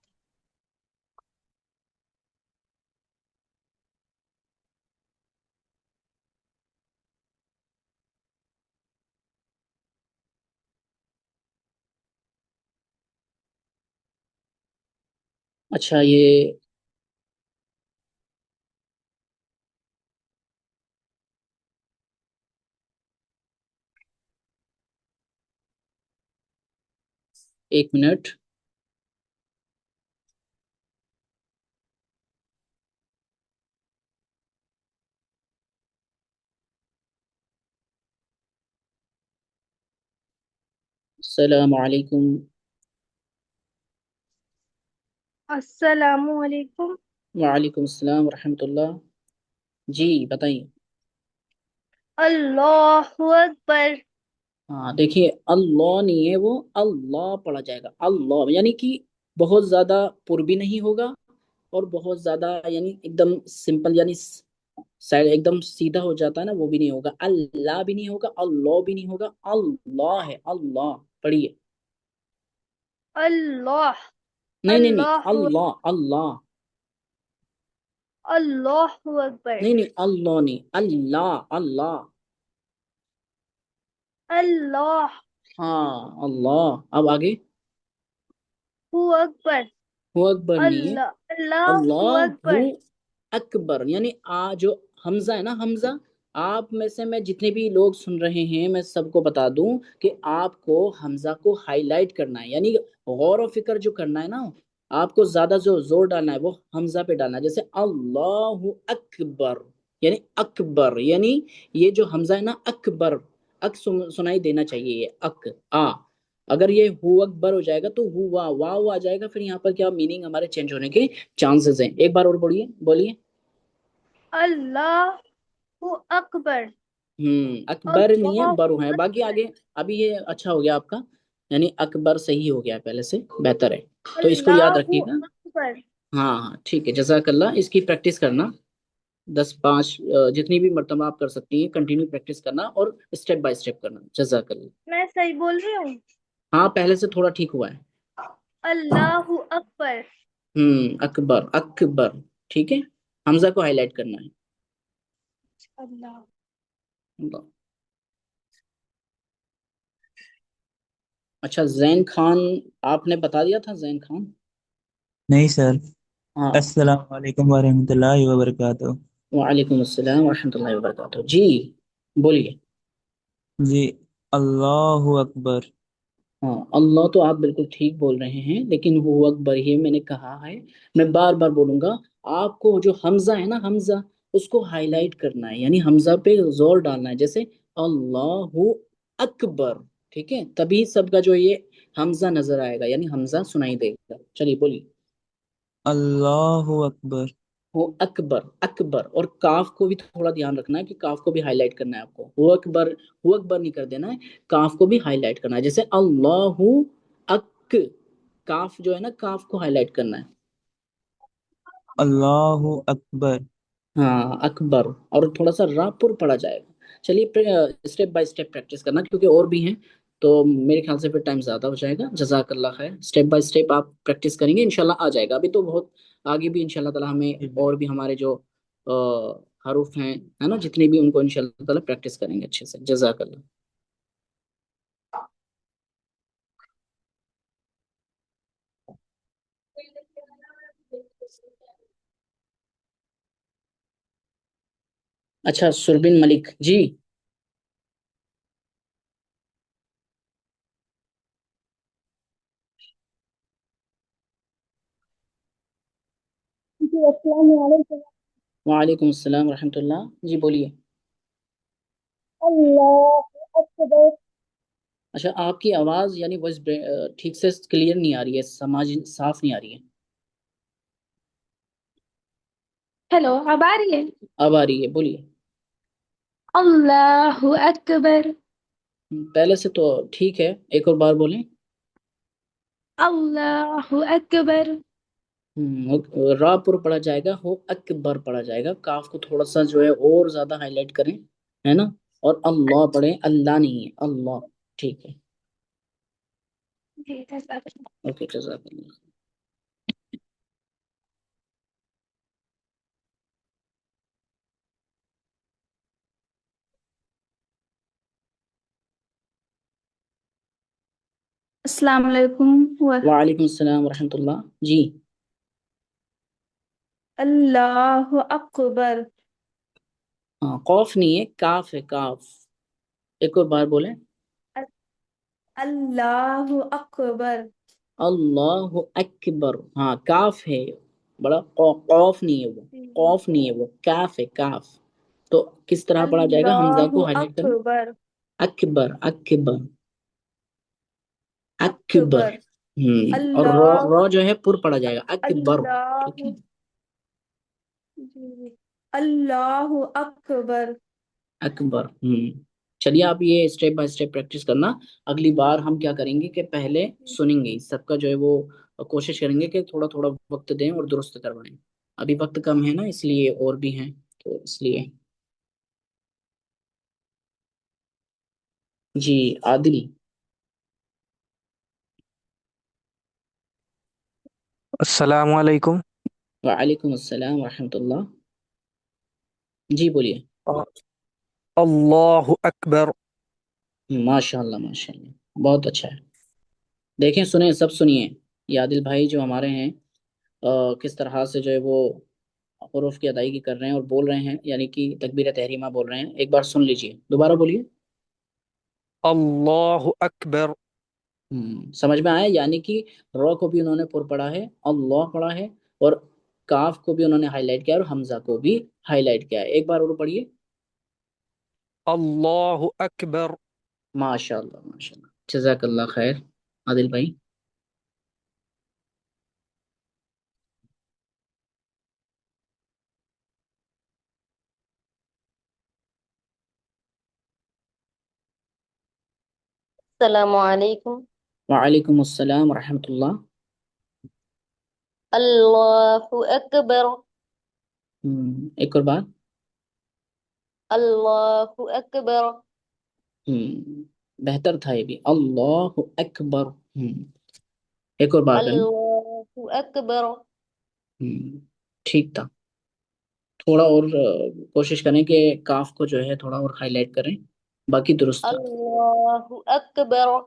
اچھا یہ ایک منٹ. السلام علیکم. السلام علیکم. وعلیکم السلام ورحمۃ اللہ. جی بتائیے. اللہ اکبر. ہاں دیکھیے اللہ نہیں ہے وہ، اللہ پڑھا جائے گا، اللہ یعنی کہ بہت زیادہ پر بھی نہیں ہوگا اور بہت زیادہ یعنی ایک دم سمپل یعنی سائڈ ایک دم سیدھا ہو جاتا ہے نا، وہ بھی نہیں ہوگا. اللہ بھی نہیں ہوگا، اللہ بھی نہیں ہوگا، اللہ ہے اللہ. پڑھیے. اللہ نہیں نہیں نہیں، اللہ اللہ اللہ. اللہ اکبر. نہیں نہیں اللہ نہیں، اللہ اللہ. اللہ ہاں اللہ. اب آگے. اکبر. ہو اکبر نہیں ہے، اللہ اللہ اللہ اکبر. اکبر یعنی جو حمزہ ہے نا حمزہ. آپ میں سے میں جتنے بھی لوگ سن رہے ہیں میں سب کو بتا دوں کہ آپ کو حمزہ کو ہائی لائٹ کرنا ہے، یعنی غور و فکر جو کرنا ہے نا، آپ کو زیادہ جو زور ڈالنا ہے وہ حمزہ پہ ڈالنا ہے. جیسے اللہ اکبر یعنی اکبر، یعنی یہ جو حمزہ ہے نا اکبر، اک سنائی دینا چاہیے، یہ اک آ. اگر یہ ہو اکبر ہو جائے گا تو ہوا واو آ جائے گا، پھر یہاں پر کیا میننگ ہمارے چینج ہونے کے چانسز ہیں. ایک بار اور بولیے بولیے. اللہ اکبر. اکبر نہیں ہے، اللہ برو ہے. باقی آگے ابھی یہ اچھا ہو گیا آپ کا، یعنی اکبر صحیح ہو گیا پہلے سے، بہتر ہے. تو اس کو یاد اللہ رکھیے گا. اکبر. ہاں ہاں ٹھیک ہے جزاک اللہ. اس کی پریکٹس کرنا 10 5 جتنی بھی مرتبہ آپ کر سکتی ہیں، کنٹینیو پریکٹس کرنا اور اسٹیپ بائی اسٹیپ کرنا. جزاک اللہ. میں صحیح بول رہی ہوں. ہاں پہلے سے تھوڑا ٹھیک ہوا ہے. اللہ اکبر. اکبر اکبر. ٹھیک ہے، حمزہ کو ہائی لائٹ کرنا ہے. اللہ. اللہ. اچھا زین خان، آپ نے بتا دیا تھا زین خان. نہیں سر. ہاں. السلام علیکم ورحمۃ اللہ وبرکاتہ. وعلیکم السلام ورحمۃ اللہ وبرکاتہ. جی بولیے. جی اللہ اکبر. ہاں اللہ تو آپ بالکل ٹھیک بول رہے ہیں، لیکن وہ اکبر ہی میں نے کہا ہے، میں بار بار بولوں گا. آپ کو جو حمزہ ہے نا حمزہ، اس کو ہائی لائٹ کرنا ہے، یعنی حمزہ پہ زور ڈالنا ہے، جیسے اللہ اکبر، ٹھیک ہے، تبھی سب کا جو یہ حمزہ نظر آئے گا، یعنی حمزہ سنائی دے گا۔ چلیے بولیے، اللہ اکبر، ہو اکبر، اکبر، اور کاف کو بھی تھوڑا دھیان رکھنا ہے کہ کاف کو بھی ہائی لائٹ کرنا ہے آپ کو، ہو اکبر، ہو اکبر نہیں کر دینا ہے، کاف کو بھی ہائی لائٹ کرنا ہے، جیسے اللہ اک، کاف جو ہے نا کاف کو ہائی لائٹ کرنا ہے، اللہ اکبر، ہاں اکبر، اور تھوڑا سا را پر پڑا جائے گا۔ چلیے اسٹیپ بائی اسٹیپ پریکٹس کرنا، کیونکہ اور بھی ہیں تو میرے خیال سے پھر ٹائم زیادہ ہو جائے گا۔ جزاک اللہ خیر، اسٹیپ بائی اسٹیپ آپ پریکٹس کریں گے انشاءاللہ آ جائے گا، ابھی تو بہت آگے بھی انشاءاللہ تعالی ہمیں اور بھی ہمارے جو حروف ہیں ہے نا جتنے بھی، ان کو انشاءاللہ تعالی پریکٹس کریں گے اچھے سے۔ جزاک اللہ۔ اچھا سربن ملک جی، جی السلام علیکم۔ وعلیکم السلام ورحمۃ اللہ، جی بولیے۔ اللہ اکبر۔ اچھا آپ کی آواز یعنی وائس ٹھیک سے کلیئر نہیں آ رہی ہے، سماج صاف نہیں آ رہی ہے۔ ہیلو، اب آ رہی ہے؟ اب آ رہی ہے، بولیے۔ اللہ اکبر، پہلے سے تو ٹھیک ہے، ایک اور بار بولیں۔ اللہ اکبر، را پر پڑھا جائے گا، ہو اکبر پڑھا جائے گا، کاف کو تھوڑا سا جو ہے اور زیادہ ہائی لائٹ کریں، ہے نا، اور اللہ پڑھیں، اللہ نہیں ہے، اللہ، ٹھیک ہے، جی جزاک اللہ۔ اوکے جزاک اللہ۔ السلام علیکم وعلیکم السلام ورحمۃ اللہ، جی۔ اللہ اکبر، ہاں قوف نہیں ہے، کاف ہے، کاف، ایک اور بار بولیں۔ اللہ اکبر، اللہ اکبر، ہاں کاف ہے بڑا، قوف نہیں ہے وہ، قوف نہیں ہے وہ، کاف ہے، کاف، تو کس طرح پڑھا جائے گا، حمزہ اللہ کو ہائی لائٹ کریں، اکبر، اکبر، اکبر، اکبر، اکبر، اور رو اللہ، رو جو ہے پر پڑا جائے گا، اکبر، اللہ، ٹھیک ہے، جی اللہ اکبر۔ اکبر، چلیے آپ یہ اسٹیپ بائی اسٹیپ پریکٹس کرنا، اگلی بار ہم کیا کریں گے کہ پہلے سنیں گے سب کا جو ہے وہ، کوشش کریں گے کہ تھوڑا تھوڑا وقت دیں اور درست کروائیں، ابھی وقت کم ہے نا اس لیے، اور بھی ہیں تو اس لیے۔ جی عادل، السلام علیکم۔ وعلیکم السلام ورحمۃ اللہ، جی بولیے۔ اللہ اکبر۔ ماشاء اللہ ماشاء اللہ، بہت اچھا ہے، دیکھیں سنیں سب سنیے، یہ عادل بھائی جو ہمارے ہیں کس طرح سے جو ہے وہ حروف کی ادائیگی کر رہے ہیں اور بول رہے ہیں، یعنی کہ تکبیر تحریمہ بول رہے ہیں، ایک بار سن لیجئے، دوبارہ بولیے۔ اللہ اکبر۔ سمجھ میں آیا، یعنی کہ رو کو بھی انہوں نے پر پڑھا ہے، اللہ پڑھا ہے، اور کاف کو بھی انہوں نے ہائی لائٹ کیا اور حمزہ کو بھی ہائی لائٹ کیا ہے، ایک بار اور پڑھیے۔ اللہ اکبر۔ ماشاء اللہ ماشاء اللہ، جزاک اللہ خیر عادل بھائی۔ السلام علیکم۔ وعلیکم السلام ورحمۃ اللہ، اللہ اکبر، ایک اور بات، اللہ اکبر، بہتر تھا یہ بھی، اللہ اکبر، ایک اور بار کریں، اللہ اکبر، ٹھیک تھا، تھوڑا اور کوشش کریں کہ کاف کو جو ہے تھوڑا اور ہائی لائٹ کریں، باقی درست تھا، اللہ اکبر۔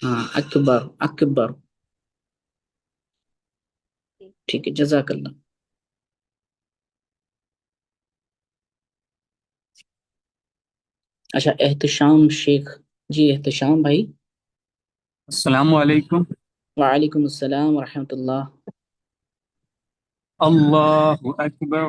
ہاں اکبر، اکبر، ٹھیک ہے جزاک اللہ۔ اچھا احتشام شیخ، جی احتشام بھائی، السلام علیکم۔ وعلیکم السلام ورحمۃ اللہ، اللہ اکبر۔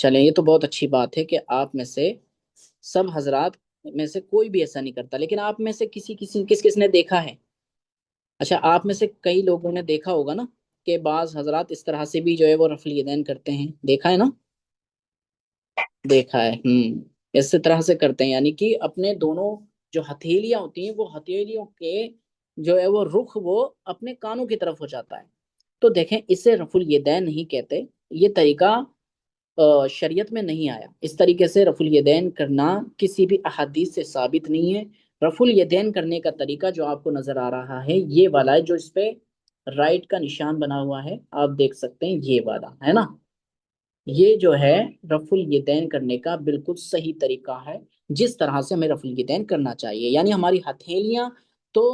چلیں یہ تو بہت اچھی بات ہے کہ آپ میں سے سب حضرات میں سے کوئی بھی ایسا نہیں کرتا، لیکن آپ میں سے کس نے دیکھا ہے؟ اچھا، آپ میں سے کئی لوگوں نے دیکھا ہوگا نا کہ بعض حضرات اس طرح سے بھی جو ہے وہ رفع الیدین کرتے ہیں، دیکھا ہے نا؟ دیکھا ہے، اس طرح سے کرتے ہیں، یعنی کہ اپنے دونوں جو ہتھیلیاں ہوتی ہیں وہ ہتھیلیوں کے جو ہے وہ رخ وہ اپنے کانوں کی طرف ہو جاتا ہے۔ تو دیکھیں اسے رفع الیدین نہیں کہتے، یہ طریقہ شریعت میں نہیں آیا۔ اس طریقے سے رفع الیدین کرنا کسی بھی احادیث سے ثابت نہیں ہے۔ رفع الیدین کرنے کا طریقہ جو آپ کو نظر آ رہا ہے یہ والا ہے، جو اس پہ رائٹ کا نشان بنا ہوا ہے، آپ دیکھ سکتے ہیں یہ والا ہے نا، یہ جو ہے رفع الیدین کرنے کا بالکل صحیح طریقہ ہے، جس طرح سے ہمیں رفع الیدین کرنا چاہیے، یعنی ہماری ہتھیلیاں تو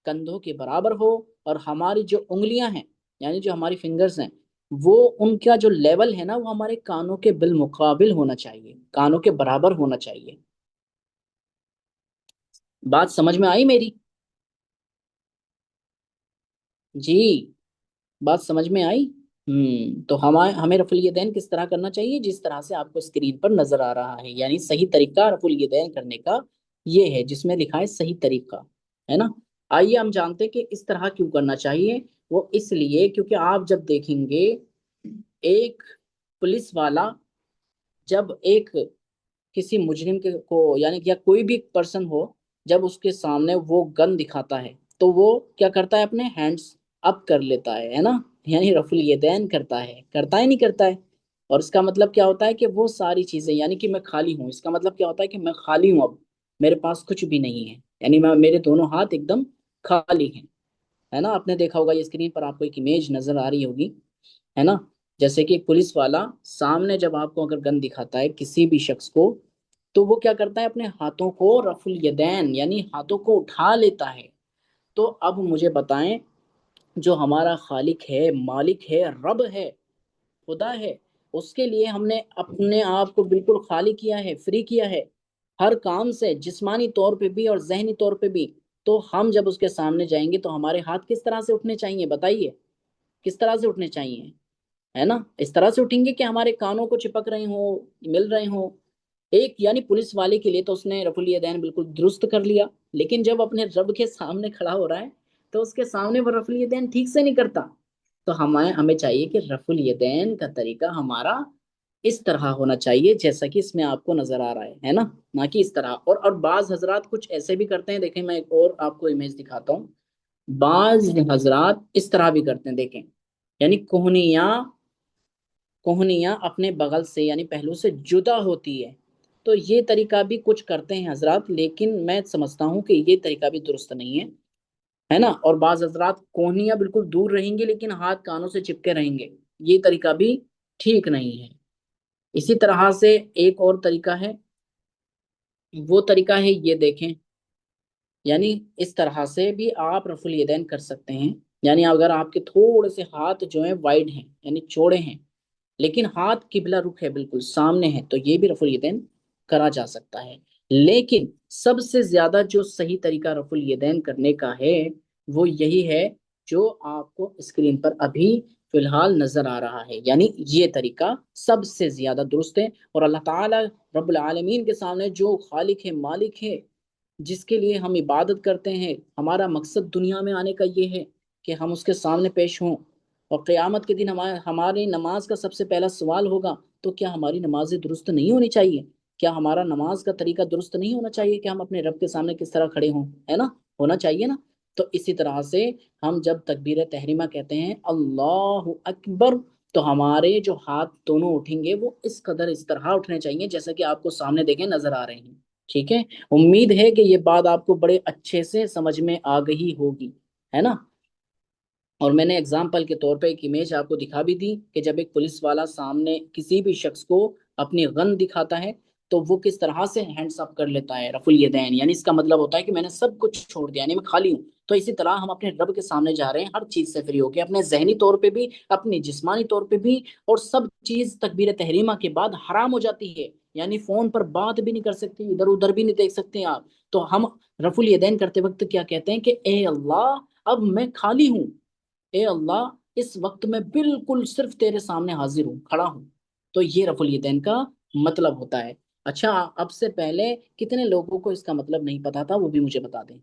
کندھوں کے برابر ہو، اور ہماری جو انگلیاں ہیں یعنی جو ہماری فنگرز ہیں وہ ان کا جو لیول ہے نا وہ ہمارے کانوں کے بالمقابل ہونا چاہیے، کانوں کے برابر ہونا چاہیے۔ بات سمجھ میں آئی میری؟ جی بات سمجھ میں آئی؟ تو ہمیں رفع الیدین کس طرح کرنا چاہیے؟ جس طرح سے آپ کو اسکرین پر نظر آ رہا ہے، یعنی صحیح طریقہ رفع الیدین کرنے کا یہ ہے جس میں لکھا ہے صحیح طریقہ، ہے نا؟ آئیے ہم جانتے ہیں کہ اس طرح کیوں کرنا چاہیے۔ وہ اس لیے کیونکہ آپ جب دیکھیں گے ایک پولیس والا جب ایک کسی مجرم کو یعنی یا کوئی بھی پرسن ہو، جب اس کے سامنے وہ گن دکھاتا ہے تو وہ کیا کرتا ہے؟ اپنے ہینڈز اپ کر لیتا ہے نا، یعنی رفع الیدین کرتا ہے نہیں کرتا ہے؟ اور اس کا مطلب کیا ہوتا ہے کہ وہ ساری چیزیں یعنی کہ میں خالی ہوں، اس کا مطلب کیا ہوتا ہے کہ میں خالی ہوں، اب میرے پاس کچھ بھی نہیں ہے، یعنی میرے دونوں ہاتھ ایک دم خالی ہیں، ہے نا؟ آپ نے دیکھا ہوگا یہ اسکرین پر آپ کو ایک امیج نظر آ رہی ہوگی، ہے نا؟ جیسے کہ ایک پولیس والا سامنے جب آپ کو اگر گن دکھاتا ہے کسی بھی شخص کو، تو وہ کیا کرتا ہے؟ اپنے ہاتھوں کو رفع الیدین یعنی ہاتھوں کو اٹھا لیتا ہے۔ تو اب مجھے بتائیں جو ہمارا خالق ہے، مالک ہے، رب ہے، خدا ہے، اس کے لیے ہم نے اپنے آپ کو بالکل خالی کیا ہے، فری کیا ہے ہر کام سے، جسمانی طور پہ بھی اور ذہنی طور پہ بھی۔ تو ہم جب اس کے سامنے جائیں گے تو ہمارے ہاتھ کس طرح سے اٹھنے چاہیے؟ بتائیے کس طرح سے اٹھنے چاہیے، ہے نا؟ اس طرح سے اٹھیں گے کہ ہمارے کانوں کو چپک رہے ہوں، مل رہے ہوں۔ ایک یعنی پولیس والے کے لیے تو اس نے رفع الیدین بالکل درست کر لیا، لیکن جب اپنے رب کے سامنے کھڑا ہو رہا ہے تو اس کے سامنے وہ رفع الیدین ٹھیک سے نہیں کرتا۔ تو ہمیں چاہیے کہ رفع الیدین کا طریقہ ہمارا اس طرح ہونا چاہیے جیسا کہ اس میں آپ کو نظر آ رہا ہے نا، نہ کہ اس طرح۔ اور بعض حضرات کچھ ایسے بھی کرتے ہیں، دیکھیں میں ایک اور آپ کو امیج دکھاتا ہوں، بعض حضرات اس طرح بھی کرتے ہیں، دیکھیں یعنی کوہنیاں اپنے بغل سے یعنی پہلو سے جدا ہوتی ہے، تو یہ طریقہ بھی کچھ کرتے ہیں حضرات، لیکن میں سمجھتا ہوں کہ یہ طریقہ بھی درست نہیں ہے نا؟ اور بعض حضرات کوہنیاں بالکل دور رہیں گے لیکن ہاتھ کانوں سے چپکے رہیں گے، یہ طریقہ بھی ٹھیک نہیں ہے۔ اسی طرح سے ایک اور طریقہ ہے، وہ طریقہ ہے یہ دیکھیں، یعنی اس طرح سے بھی آپ رفع الیدین کر سکتے ہیں، یعنی اگر آپ کے تھوڑے سے ہاتھ جو ہیں وائڈ ہیں یعنی چوڑے ہیں لیکن ہاتھ قبلہ رخ ہے، بالکل سامنے ہے، تو یہ بھی رفع الیدین کرا جا سکتا ہے۔ لیکن سب سے زیادہ جو صحیح طریقہ رفع الیدین کرنے کا ہے وہ یہی ہے جو آپ کو اسکرین پر ابھی فی الحال نظر آ رہا ہے، یعنی یہ طریقہ سب سے زیادہ درست ہے۔ اور اللہ تعالی رب العالمین کے سامنے جو خالق ہے، مالک ہے، جس کے لیے ہم عبادت کرتے ہیں، ہمارا مقصد دنیا میں آنے کا یہ ہے کہ ہم اس کے سامنے پیش ہوں، اور قیامت کے دن ہماری نماز کا سب سے پہلا سوال ہوگا، تو کیا ہماری نمازیں درست نہیں ہونی چاہیے؟ کیا ہمارا نماز کا طریقہ درست نہیں ہونا چاہیے کہ ہم اپنے رب کے سامنے کس طرح کھڑے ہوں، ہے نا؟ ہونا چاہیے نا؟ تو اسی طرح سے ہم جب تکبیر تحریمہ کہتے ہیں اللہ اکبر، تو ہمارے جو ہاتھ دونوں اٹھیں گے وہ اس قدر اس طرح اٹھنے چاہیے جیسا کہ آپ کو سامنے دیکھیں نظر آ رہے ہیں، ٹھیک ہے؟ امید ہے کہ یہ بات آپ کو بڑے اچھے سے سمجھ میں آ گئی ہوگی، ہے نا؟ اور میں نے اگزامپل کے طور پہ ایک امیج آپ کو دکھا بھی دی کہ جب ایک پولیس والا سامنے کسی بھی شخص کو اپنی غن دکھاتا ہے تو وہ کس طرح سے ہینڈز اپ کر لیتا ہے، رفع الیدین، یعنی اس کا مطلب ہوتا ہے کہ میں نے سب کچھ چھوڑ دیا، یعنی میں خالی ہوں۔ تو اسی طرح ہم اپنے رب کے سامنے جا رہے ہیں ہر چیز سے فری ہو کے، اپنے ذہنی طور پہ بھی، اپنی جسمانی طور پہ بھی، اور سب چیز تکبیر تحریمہ کے بعد حرام ہو جاتی ہے، یعنی فون پر بات بھی نہیں کر سکتے، ادھر ادھر بھی نہیں دیکھ سکتے آپ۔ تو ہم رفع الیدین کرتے وقت کیا کہتے ہیں کہ اے اللہ اب میں خالی ہوں، اے اللہ اس وقت میں بالکل صرف تیرے سامنے حاضر ہوں، کھڑا ہوں۔ تو یہ رفع الیدین کا مطلب ہوتا ہے۔ اچھا، اب سے پہلے کتنے لوگوں کو اس کا مطلب نہیں پتا تھا وہ بھی مجھے بتا دیں۔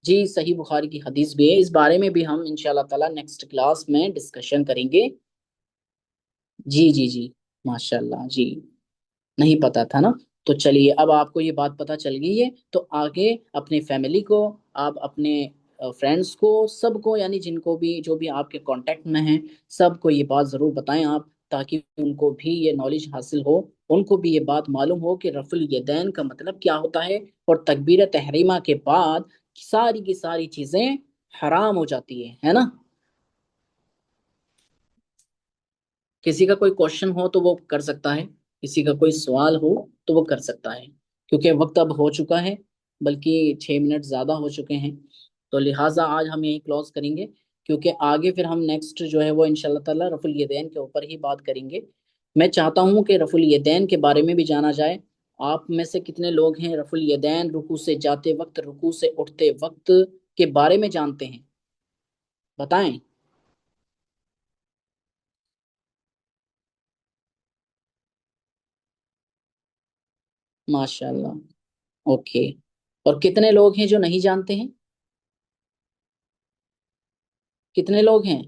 جی، صحیح بخاری کی حدیث بھی ہے، اس بارے میں بھی ہم انشاءاللہ تعالی نیکسٹ کلاس میں ڈسکشن کریں گے۔ جی جی جی، ماشاءاللہ جی، نہیں پتا تھا نا؟ تو چلیے اب آپ کو یہ بات پتہ چل گئی ہے، تو آگے اپنے فیملی کو، آپ اپنے فرینڈس کو، سب کو، یعنی جن کو بھی، جو بھی آپ کے کانٹیکٹ میں ہیں، سب کو یہ بات ضرور بتائیں آپ، تاکہ ان کو بھی یہ نالج حاصل ہو، ان کو بھی یہ بات معلوم ہو کہ رفع الیدین کا مطلب کیا ہوتا ہے، اور تکبیر تحریمہ کے بعد ساری کی ساری چیزیں حرام ہو جاتی ہے نا؟ کسی کا کوئی کوشچن ہو تو وہ کر سکتا ہے، کسی کا کوئی سوال ہو تو وہ کر سکتا ہے، کیونکہ وقت اب ہو چکا ہے، بلکہ 6 منٹ زیادہ ہو چکے ہیں، تو لہٰذا آج ہم یہیں کلوز کریں گے، کیونکہ آگے پھر ہم نیکسٹ جو ہے وہ انشاءاللہ تعالی رفع الیدین کے اوپر ہی بات کریں گے۔ میں چاہتا ہوں کہ رفع الیدین کے بارے میں بھی جانا جائے۔ آپ میں سے کتنے لوگ ہیں رفع الیدین رکوع سے جاتے وقت، رکوع سے اٹھتے وقت کے بارے میں جانتے ہیں؟ بتائیں۔ ماشاءاللہ، اوکے، اور کتنے لوگ ہیں جو نہیں جانتے ہیں؟ کتنے لوگ ہیں؟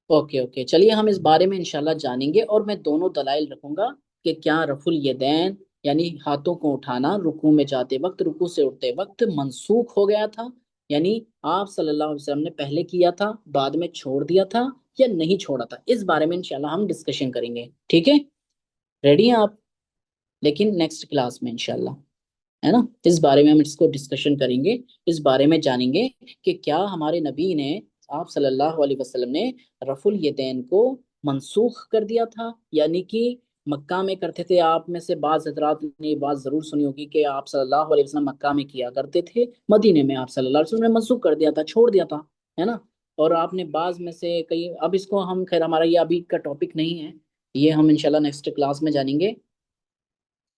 اوکے اوکے، چلیے ہم اس بارے میں انشاءاللہ جانیں گے، اور میں دونوں دلائل رکھوں گا کہ کیا رفع الیدین یعنی ہاتھوں کو اٹھانا رکوع میں جاتے وقت، رکوع سے اٹھتے وقت منسوخ ہو گیا تھا، یعنی آپ صلی اللہ علیہ وسلم نے پہلے کیا تھا، بعد میں چھوڑ دیا تھا، یا نہیں چھوڑا تھا، اس بارے میں انشاءاللہ ہم ڈسکشن کریں گے، ٹھیک ہے؟ ریڈی ہیں آپ؟ لیکن نیکسٹ کلاس میں انشاءاللہ، ہے نا؟ اس بارے میں ہم اس کو ڈسکشن کریں گے، اس بارے میں جانیں گے کہ کیا ہمارے نبی نے، آپ صلی اللہ علیہ وسلم نے رفع الیدین کو منسوخ کر دیا تھا، یعنی کہ مکہ میں کرتے تھے، آپ میں سے بعض حضرات نے یہ بات ضرور سنی ہوگی کہ آپ صلی اللہ علیہ وسلم مکہ میں کیا کرتے تھے، مدینے میں آپ صلی اللہ علیہ وسلم نے منسوخ کر دیا تھا، چھوڑ دیا تھا، ہے نا؟ اور آپ نے بعض میں سے کئی، اب اس کو ہم، خیر ہمارا یہ ابھی کا ٹاپک نہیں ہے، یہ ہم انشاءاللہ نیکسٹ کلاس میں جانیں گے،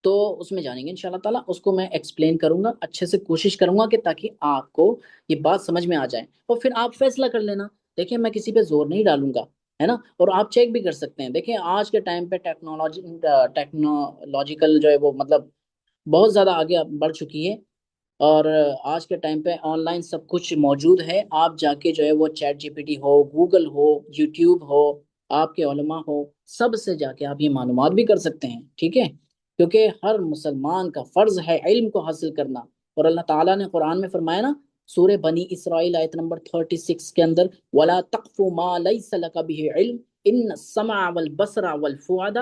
تو اس میں جانیں گے انشاءاللہ تعالیٰ، اس کو میں ایکسپلین کروں گا، اچھے سے کوشش کروں گا کہ تاکہ آپ کو یہ بات سمجھ میں آ جائے، اور پھر آپ فیصلہ کر لینا۔ دیکھیں میں کسی پہ زور نہیں ڈالوں گا، ہے نا؟ اور آپ چیک بھی کر سکتے ہیں، دیکھیں آج کے ٹائم پہ ٹیکنالوجیکل جو ہے وہ مطلب بہت زیادہ آگے بڑھ چکی ہے، اور آج کے ٹائم پہ آن لائن سب کچھ موجود ہے، آپ جا کے جو ہے وہ چیٹ جی پی ٹی ہو، گوگل ہو، یوٹیوب ہو، آپ کے علماء ہو، سب سے جا کے آپ یہ معلومات بھی کر سکتے ہیں، ٹھیک ہے؟ کیونکہ ہر مسلمان کا فرض ہے علم کو حاصل کرنا، اور اللہ تعالیٰ نے قرآن میں فرمایا نا، سورہ بنی اسرائیل آیت نمبر 36 کے اندر، وَلَا تَقْفُ مَا لَيْسَ لَكَ بِهِ عِلْم إِنَّ السَّمْعَ وَالْبَصَرَ وَالْفُؤَادَ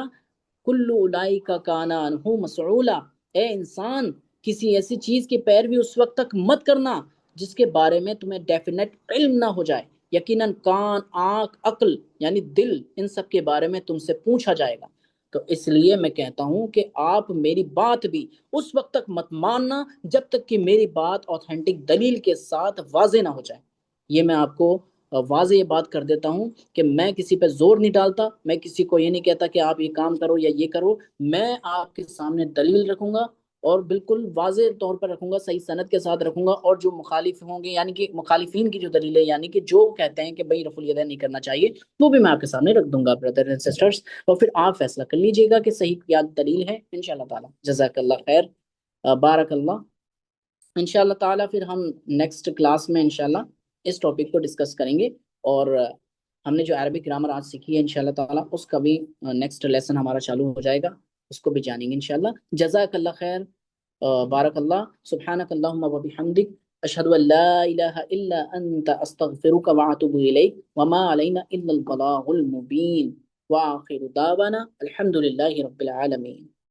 كُلُّ أُولَئِكَ كَانَ عَنْهُ مَسْئُولًا۔ اے انسان، کسی ایسی چیز کی پیروی اس وقت تک مت کرنا جس کے بارے میں تمہیں ڈیفینیٹ علم نہ ہو جائے، یقیناً کان، آنکھ، عقل یعنی دل، ان سب کے بارے میں تم سے پوچھا جائے گا۔ تو اس لیے میں کہتا ہوں کہ آپ میری بات بھی اس وقت تک مت ماننا جب تک کہ میری بات اوتھینٹک دلیل کے ساتھ واضح نہ ہو جائے۔ یہ میں آپ کو واضح یہ بات کر دیتا ہوں کہ میں کسی پہ زور نہیں ڈالتا، میں کسی کو یہ نہیں کہتا کہ آپ یہ کام کرو یا یہ کرو، میں آپ کے سامنے دلیل رکھوں گا، اور بالکل واضح طور پر رکھوں گا، صحیح سند کے ساتھ رکھوں گا، اور جو مخالف ہوں گے، یعنی کہ مخالفین کی جو دلیل ہے، یعنی کہ جو کہتے ہیں کہ بھائی رفع الیدین نہیں کرنا چاہیے، وہ بھی میں آپ کے سامنے رکھ دوں گا برادر اینڈ سسٹرز، اور پھر آپ فیصلہ کر لیجئے گا کہ صحیح کیا دلیل ہے انشاءاللہ تعالی۔ جزاک اللہ خیر، بارک اللہ۔ انشاءاللہ تعالی پھر ہم نیکسٹ کلاس میں انشاءاللہ اس ٹاپک کو ڈسکس کریں گے، اور ہم نے جو عربک گرامر آج سیکھی ہے انشاءاللہ تعالی اس کا بھی نیکسٹ لیسن ہمارا چالو ہو جائے گا، اس کو بھی جانیں گے انشاءاللہ۔ جزاک اللہ خیر، بارک اللہ، سبحانک اللہم و بحمدک، اشہد ان لا الہ الا انت، استغفرک واتوب الیک، وما علینا الا البلاغ المبین، وآخر دعوانا الحمد للہ رب العالمین۔